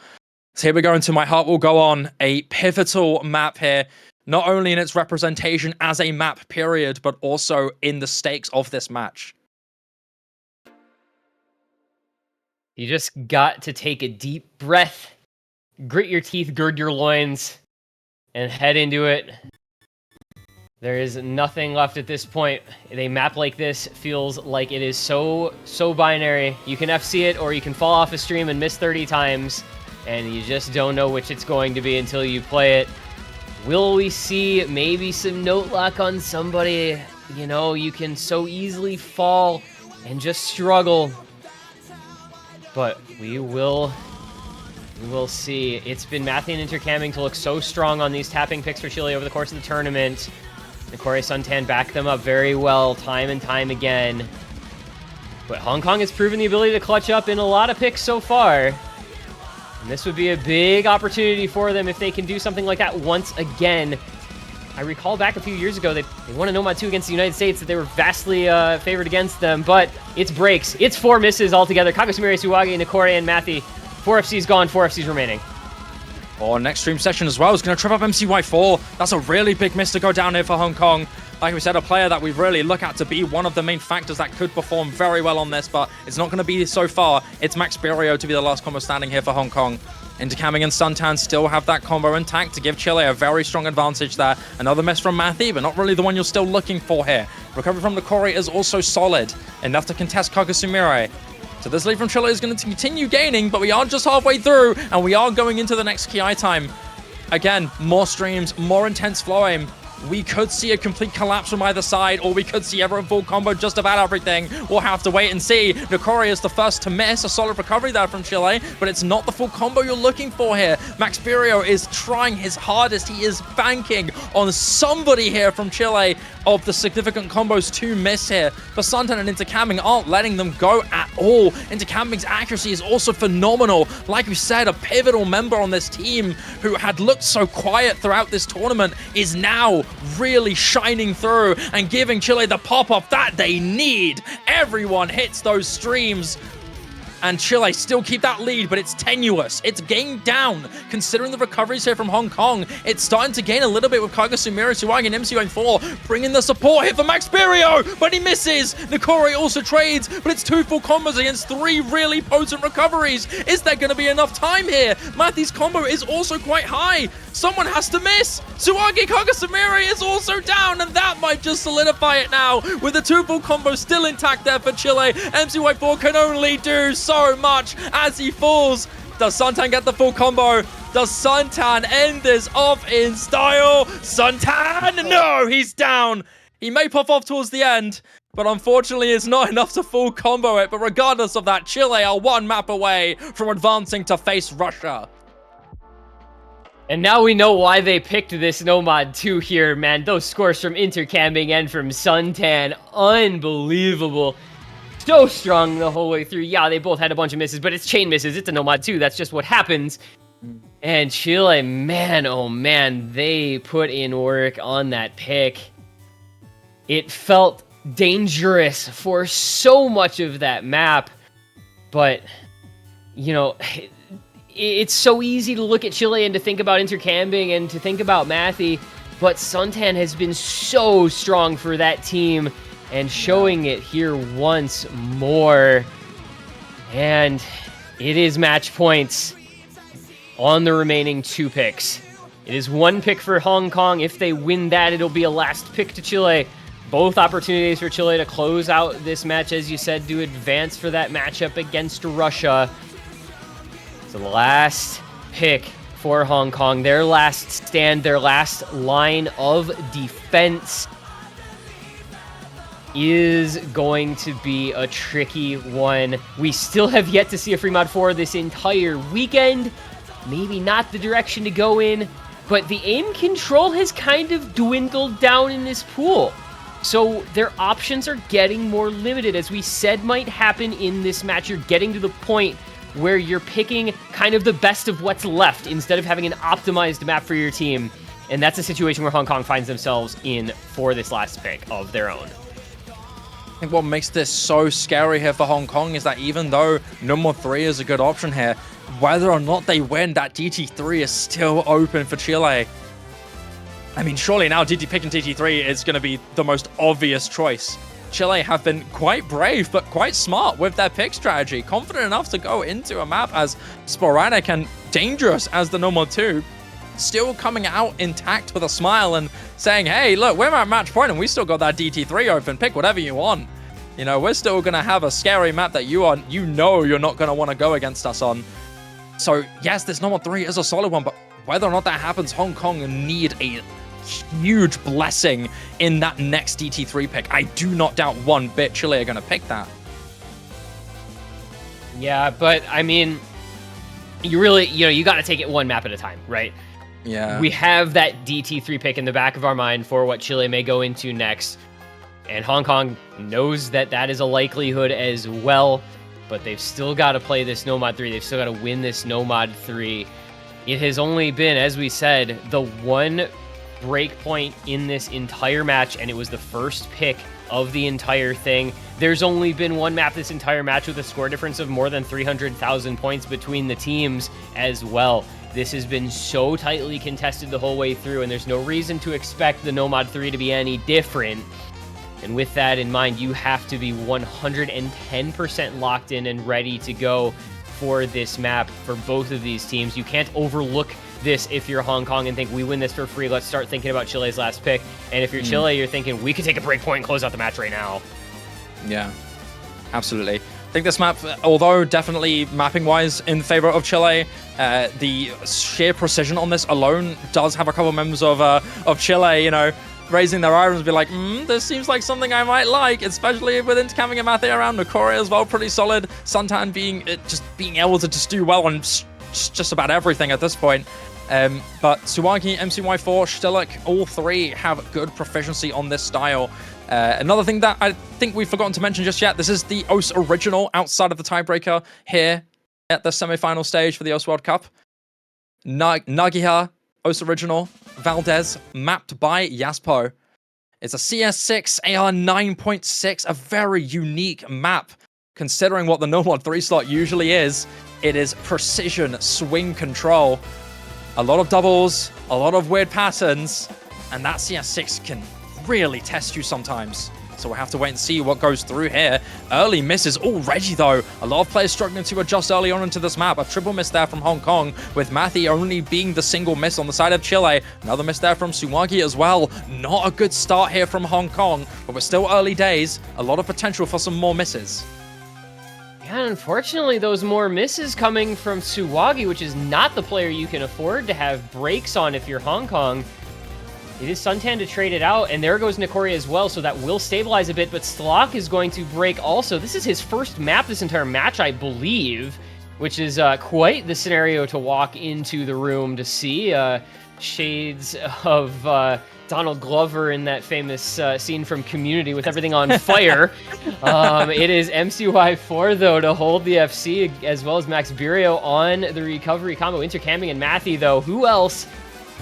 So here we go into My Heart Will Go On, a pivotal map here, not only in its representation as a map period, but also in the stakes of this match. You just got to take a deep breath, grit your teeth, gird your loins, and head into it. There is nothing left at this point. A map like this feels like it is so binary. You can FC it, or you can fall off a stream and miss 30 times, and you just don't know which it's going to be until you play it. Will we see maybe some note lock on somebody? You know, you can so easily fall and just struggle. But we will see. It's been Mathy and Intercamming to look so strong on these tapping picks for Chile over the course of the tournament. Nikore Suntan backed them up very well time and time again. But Hong Kong has proven the ability to clutch up in a lot of picks so far. And this would be a big opportunity for them if they can do something like that once again. I recall back a few years ago, they won a Nomad 2 against the United States, that they were vastly favored against them, but it's breaks. It's 4 misses altogether. Kagasamira, Suwagi, Nikore, and Mathy. 4 FCs gone, 4 FCs remaining. Oh, next stream session as well is going to trip up MCY4. That's a really big miss to go down here for Hong Kong. Like we said, a player that we really look at to be one of the main factors that could perform very well on this, but it's not going to be so far. It's Max Birio to be the last combo standing here for Hong Kong. Intercamming and Suntan still have that combo intact to give Chile a very strong advantage there. Another miss from Mathy, but not really the one you're still looking for here. Recovery from Nikore is also solid, enough to contest Kagasumire. So this lead from Chile is going to continue gaining, but we are just halfway through, and we are going into the next Ki time. Again, more streams, more intense flow aim. We could see a complete collapse from either side, or we could see everyone full combo just about everything. We'll have to wait and see. Nikore is the first to miss. A solid recovery there from Chile, but it's not the full combo you're looking for here. Max Birio is trying his hardest. He is banking on somebody here from Chile of the significant combos to miss here. But Suntan and Intercamming aren't letting them go at all. Intercamming's accuracy is also phenomenal. Like we said, a pivotal member on this team who had looked so quiet throughout this tournament is now really shining through and giving Chile the pop-up that they need. Everyone hits those streams, and Chile still keep that lead, but it's tenuous. It's gained down. Considering the recoveries here from Hong Kong, it's starting to gain a little bit with Kagasumira, Suwagi, and MCY4 bringing the support here for Max Birio, but he misses. Nikore also trades, but it's 2 full combos against 3 really potent recoveries. Is there going to be enough time here? Mathy's combo is also quite high. Someone has to miss. Suwagi Kagasumira is also down, and that might just solidify it now. With the 2 full combos still intact there for Chile, MCY4 can only do so much as he falls. Does Suntan get the full combo? Does Suntan end this off in style? Suntan! No, he's down. He may pop off towards the end, but unfortunately it's not enough to full combo it. But regardless of that, Chile are 1 map away from advancing to face Russia. And now we know why they picked this Nomad 2 here, man. Those scores from Intercamming and from Suntan, unbelievable. So strong the whole way through. Yeah, they both had a bunch of misses, but it's chain misses. It's a Nomad 2. That's just what happens. And Chile, man, oh man, they put in work on that pick. It felt dangerous for so much of that map, but, you know, it's so easy to look at Chile and to think about Intercamming and to think about Mathy, but Suntan has been so strong for that team and showing it here once more. And it is match points on the remaining 2 picks. It is 1 pick for Hong Kong. If they win that, it'll be a last pick to Chile. Both opportunities for Chile to close out this match, as you said, to advance for that matchup against Russia. So the last pick for Hong Kong, their last stand, their last line of defense is going to be a tricky one. We still have yet to see a free mod 4 this entire weekend. Maybe not the direction to go in, but the aim control has kind of dwindled down in this pool. So their options are getting more limited, as we said might happen in this match. You're getting to the point where you're picking kind of the best of what's left instead of having an optimized map for your team. And that's a situation where Hong Kong finds themselves in for this last pick of their own. I think what makes this so scary here for Hong Kong is that even though number 3 is a good option here, whether or not they win, that DT3 is still open for Chile. I mean, surely now picking DT3 is going to be the most obvious choice. Chile have been quite brave, but quite smart with their pick strategy. Confident enough to go into a map as sporadic and dangerous as the number 2. Still coming out intact with a smile and saying, hey, look, we're at match point and we still got that DT3 open. Pick whatever you want. You know, we're still going to have a scary map that you're not going to want to go against us on. So, yes, this number 3 is a solid one, but whether or not that happens, Hong Kong need a huge blessing in that next DT3 pick. I do not doubt one bit Chile are going to pick that. Yeah, but I mean, you really, you got to take it one map at a time, right? Yeah. We have that DT3 pick in the back of our mind for what Chile may go into next. And Hong Kong knows that that is a likelihood as well, but they've still got to play this No Mod 3. They've still got to win this No Mod 3. It has only been, as we said, the one break point in this entire match, and it was the first pick of the entire thing. There's only been one map this entire match with a score difference of more than 300,000 points between the teams as well. This has been so tightly contested the whole way through, and there's no reason to expect the No Mod 3 to be any different. And with that in mind, you have to be 110% locked in and ready to go for this map for both of these teams. You can't overlook this if you're Hong Kong and think we win this for free. Let's start thinking about Chile's last pick. And if you're Chile, you're thinking we could take a break point and close out the match right now. Yeah, absolutely. I think this map, although definitely mapping-wise in favor of Chile, the sheer precision on this alone does have a couple members of Chile, raising their eyebrows and be like, this seems like something I might like, especially with intercamming and Mathe around. Nokore as well, pretty solid. Suntan being able to just do well on just about everything at this point. But Suwagi, MCY4, Stillick, all three have good proficiency on this style. Another thing that I think we've forgotten to mention just yet, this is the OS original outside of the tiebreaker here at the semi-final stage for the OS World Cup. Nagiha, OS original, Valdez, mapped by Yaspo. It's a CS6 AR 9.6, a very unique map. Considering what the No Mod 3 slot usually is, it is precision swing control. A lot of doubles, a lot of weird patterns, and that CS6 can really test you sometimes. So we'll have to wait and see what goes through here. Early misses already, though. A lot of players struggling to adjust early on into this map. A triple miss there from Hong Kong, with Mathe only being the single miss on the side of Chile. Another miss there from Suwagi as well. Not a good start here from Hong Kong, but we're still early days. A lot of potential for some more misses. Yeah, unfortunately, those more misses coming from Suwagi, which is not the player you can afford to have breaks on if you're Hong Kong. It is Suntan to trade it out, and there goes Nokore as well, so that will stabilize a bit, but Slock is going to break also. This is his first map this entire match, I believe, which is quite the scenario to walk into the room to see. Shades of Donald Glover in that famous scene from Community with everything on fire. It is MCY4, though, to hold the FC, as well as Max Birio on the recovery combo. Intercamming and Mathe, though. Who else?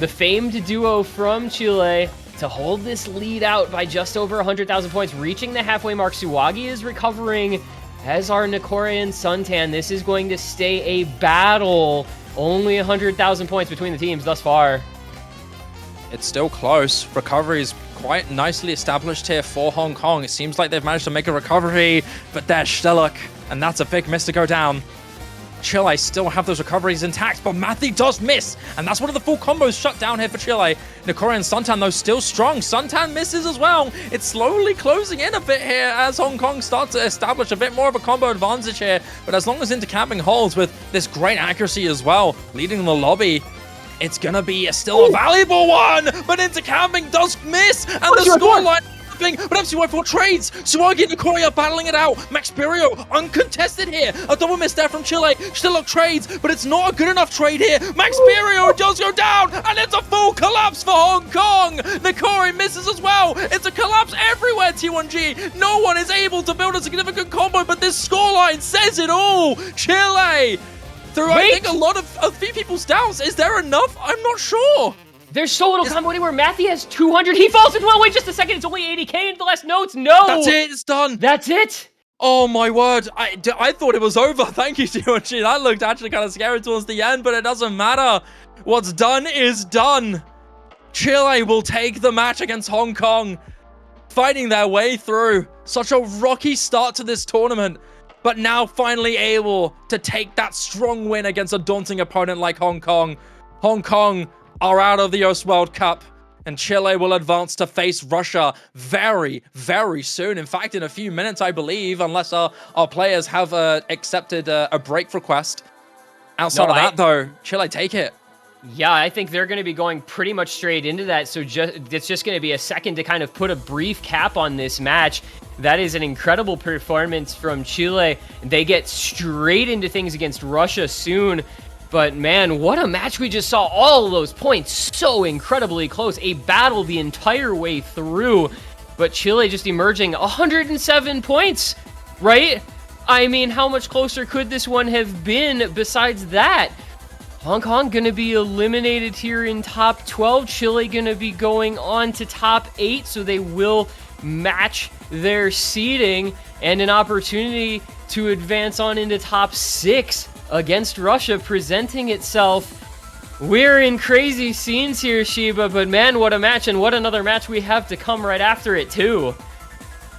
The famed duo from Chile to hold this lead out by just over 100,000 points, reaching the halfway mark. Suwagi is recovering, as are Nokore and Suntan. This is going to stay a battle. Only 100,000 points between the teams thus far. It's still close. Recovery is quite nicely established here for Hong Kong. It seems like they've managed to make a recovery, but there's Stillick And that's a big miss to go down. Chile still have those recoveries intact, but Matthew does miss, and that's one of the full combos shut down here for Chile. Nikori and Suntan, though, still strong. Suntan misses as well. It's slowly closing in a bit here as Hong Kong starts to establish a bit more of a combo advantage here, but as long as intercamping holds with this great accuracy as well, leading the lobby, it's gonna be still a valuable one, but intercamping does miss, and the scoreline... But MC4 trades. Suwagi and Nikori are battling it out. Max Birio uncontested here. A double miss there from Chile. Still up trades, but it's not a good enough trade here. Max Birio does go down, and it's a full collapse for Hong Kong. Nikori misses as well. It's a collapse everywhere, T1G. No one is able to build a significant combo, but this scoreline says it all. Chile, through I think a few people's doubts. Is there enough? I'm not sure. There's so little combo anywhere. Matthew has 200. He falls into, well, wait just a second. It's only 80k in the last notes. No. That's it. It's done. That's it. Oh, my word. I thought it was over. Thank you, T1G. That looked actually kind of scary towards the end, but it doesn't matter. What's done is done. Chile will take the match against Hong Kong, fighting their way through. Such a rocky start to this tournament, but now finally able to take that strong win against a daunting opponent like Hong Kong. Hong Kong are out of the Yost World Cup, and Chile will advance to face Russia very, very soon. In fact, in a few minutes, I believe, unless our players have accepted a break request. Outside of that, though, Chile take it. Yeah, I think they're going to be going pretty much straight into that, so it's just going to be a second to kind of put a brief cap on this match. That is an incredible performance from Chile. They get straight into things against Russia soon. But man, what a match we just saw. All of those points so incredibly close. A battle the entire way through. But Chile just emerging 107 points, right? I mean, how much closer could this one have been besides that? Hong Kong gonna be eliminated here in top 12. Chile gonna be going on to top 8, so they will match their seeding and an opportunity to advance on into top 6 against Russia presenting itself. We're in crazy scenes here, Shiba, but man, what a match, and what another match we have to come right after it too.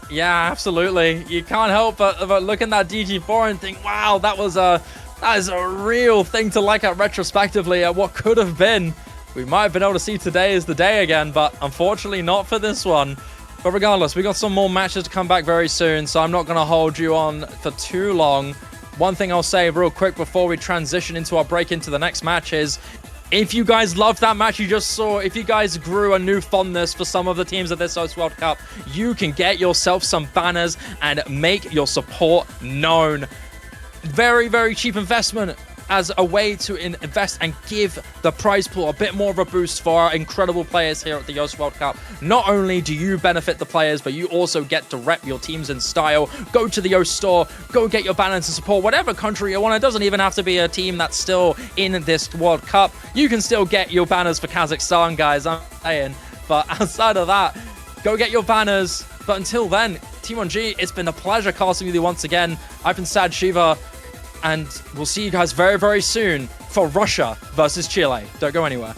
Yeah, absolutely. You can't help but look at that DG4 and think, wow, that is a real thing to like at retrospectively at what could have been. We might have been able to see today as the day again, but unfortunately not for this one. But regardless, we got some more matches to come back very soon, so I'm not going to hold you on for too long. One thing I'll say real quick before we transition into our break into the next match is, if you guys loved that match you just saw, if you guys grew a new fondness for some of the teams of this Host World Cup, you can get yourself some banners and make your support known. Very, very cheap investment as a way to invest and give the prize pool a bit more of a boost for our incredible players here at the Yost World Cup. Not only do you benefit the players, but you also get to rep your teams in style. Go to the Yost store, go get your banners to support whatever country you want. It doesn't even have to be a team that's still in this World Cup. You can still get your banners for Kazakhstan, guys, I'm saying. But outside of that, go get your banners. But until then, T1G, it's been a pleasure casting with you once again. I've been Sad Shiva, and we'll see you guys very, very soon for Russia versus Chile. Don't go anywhere.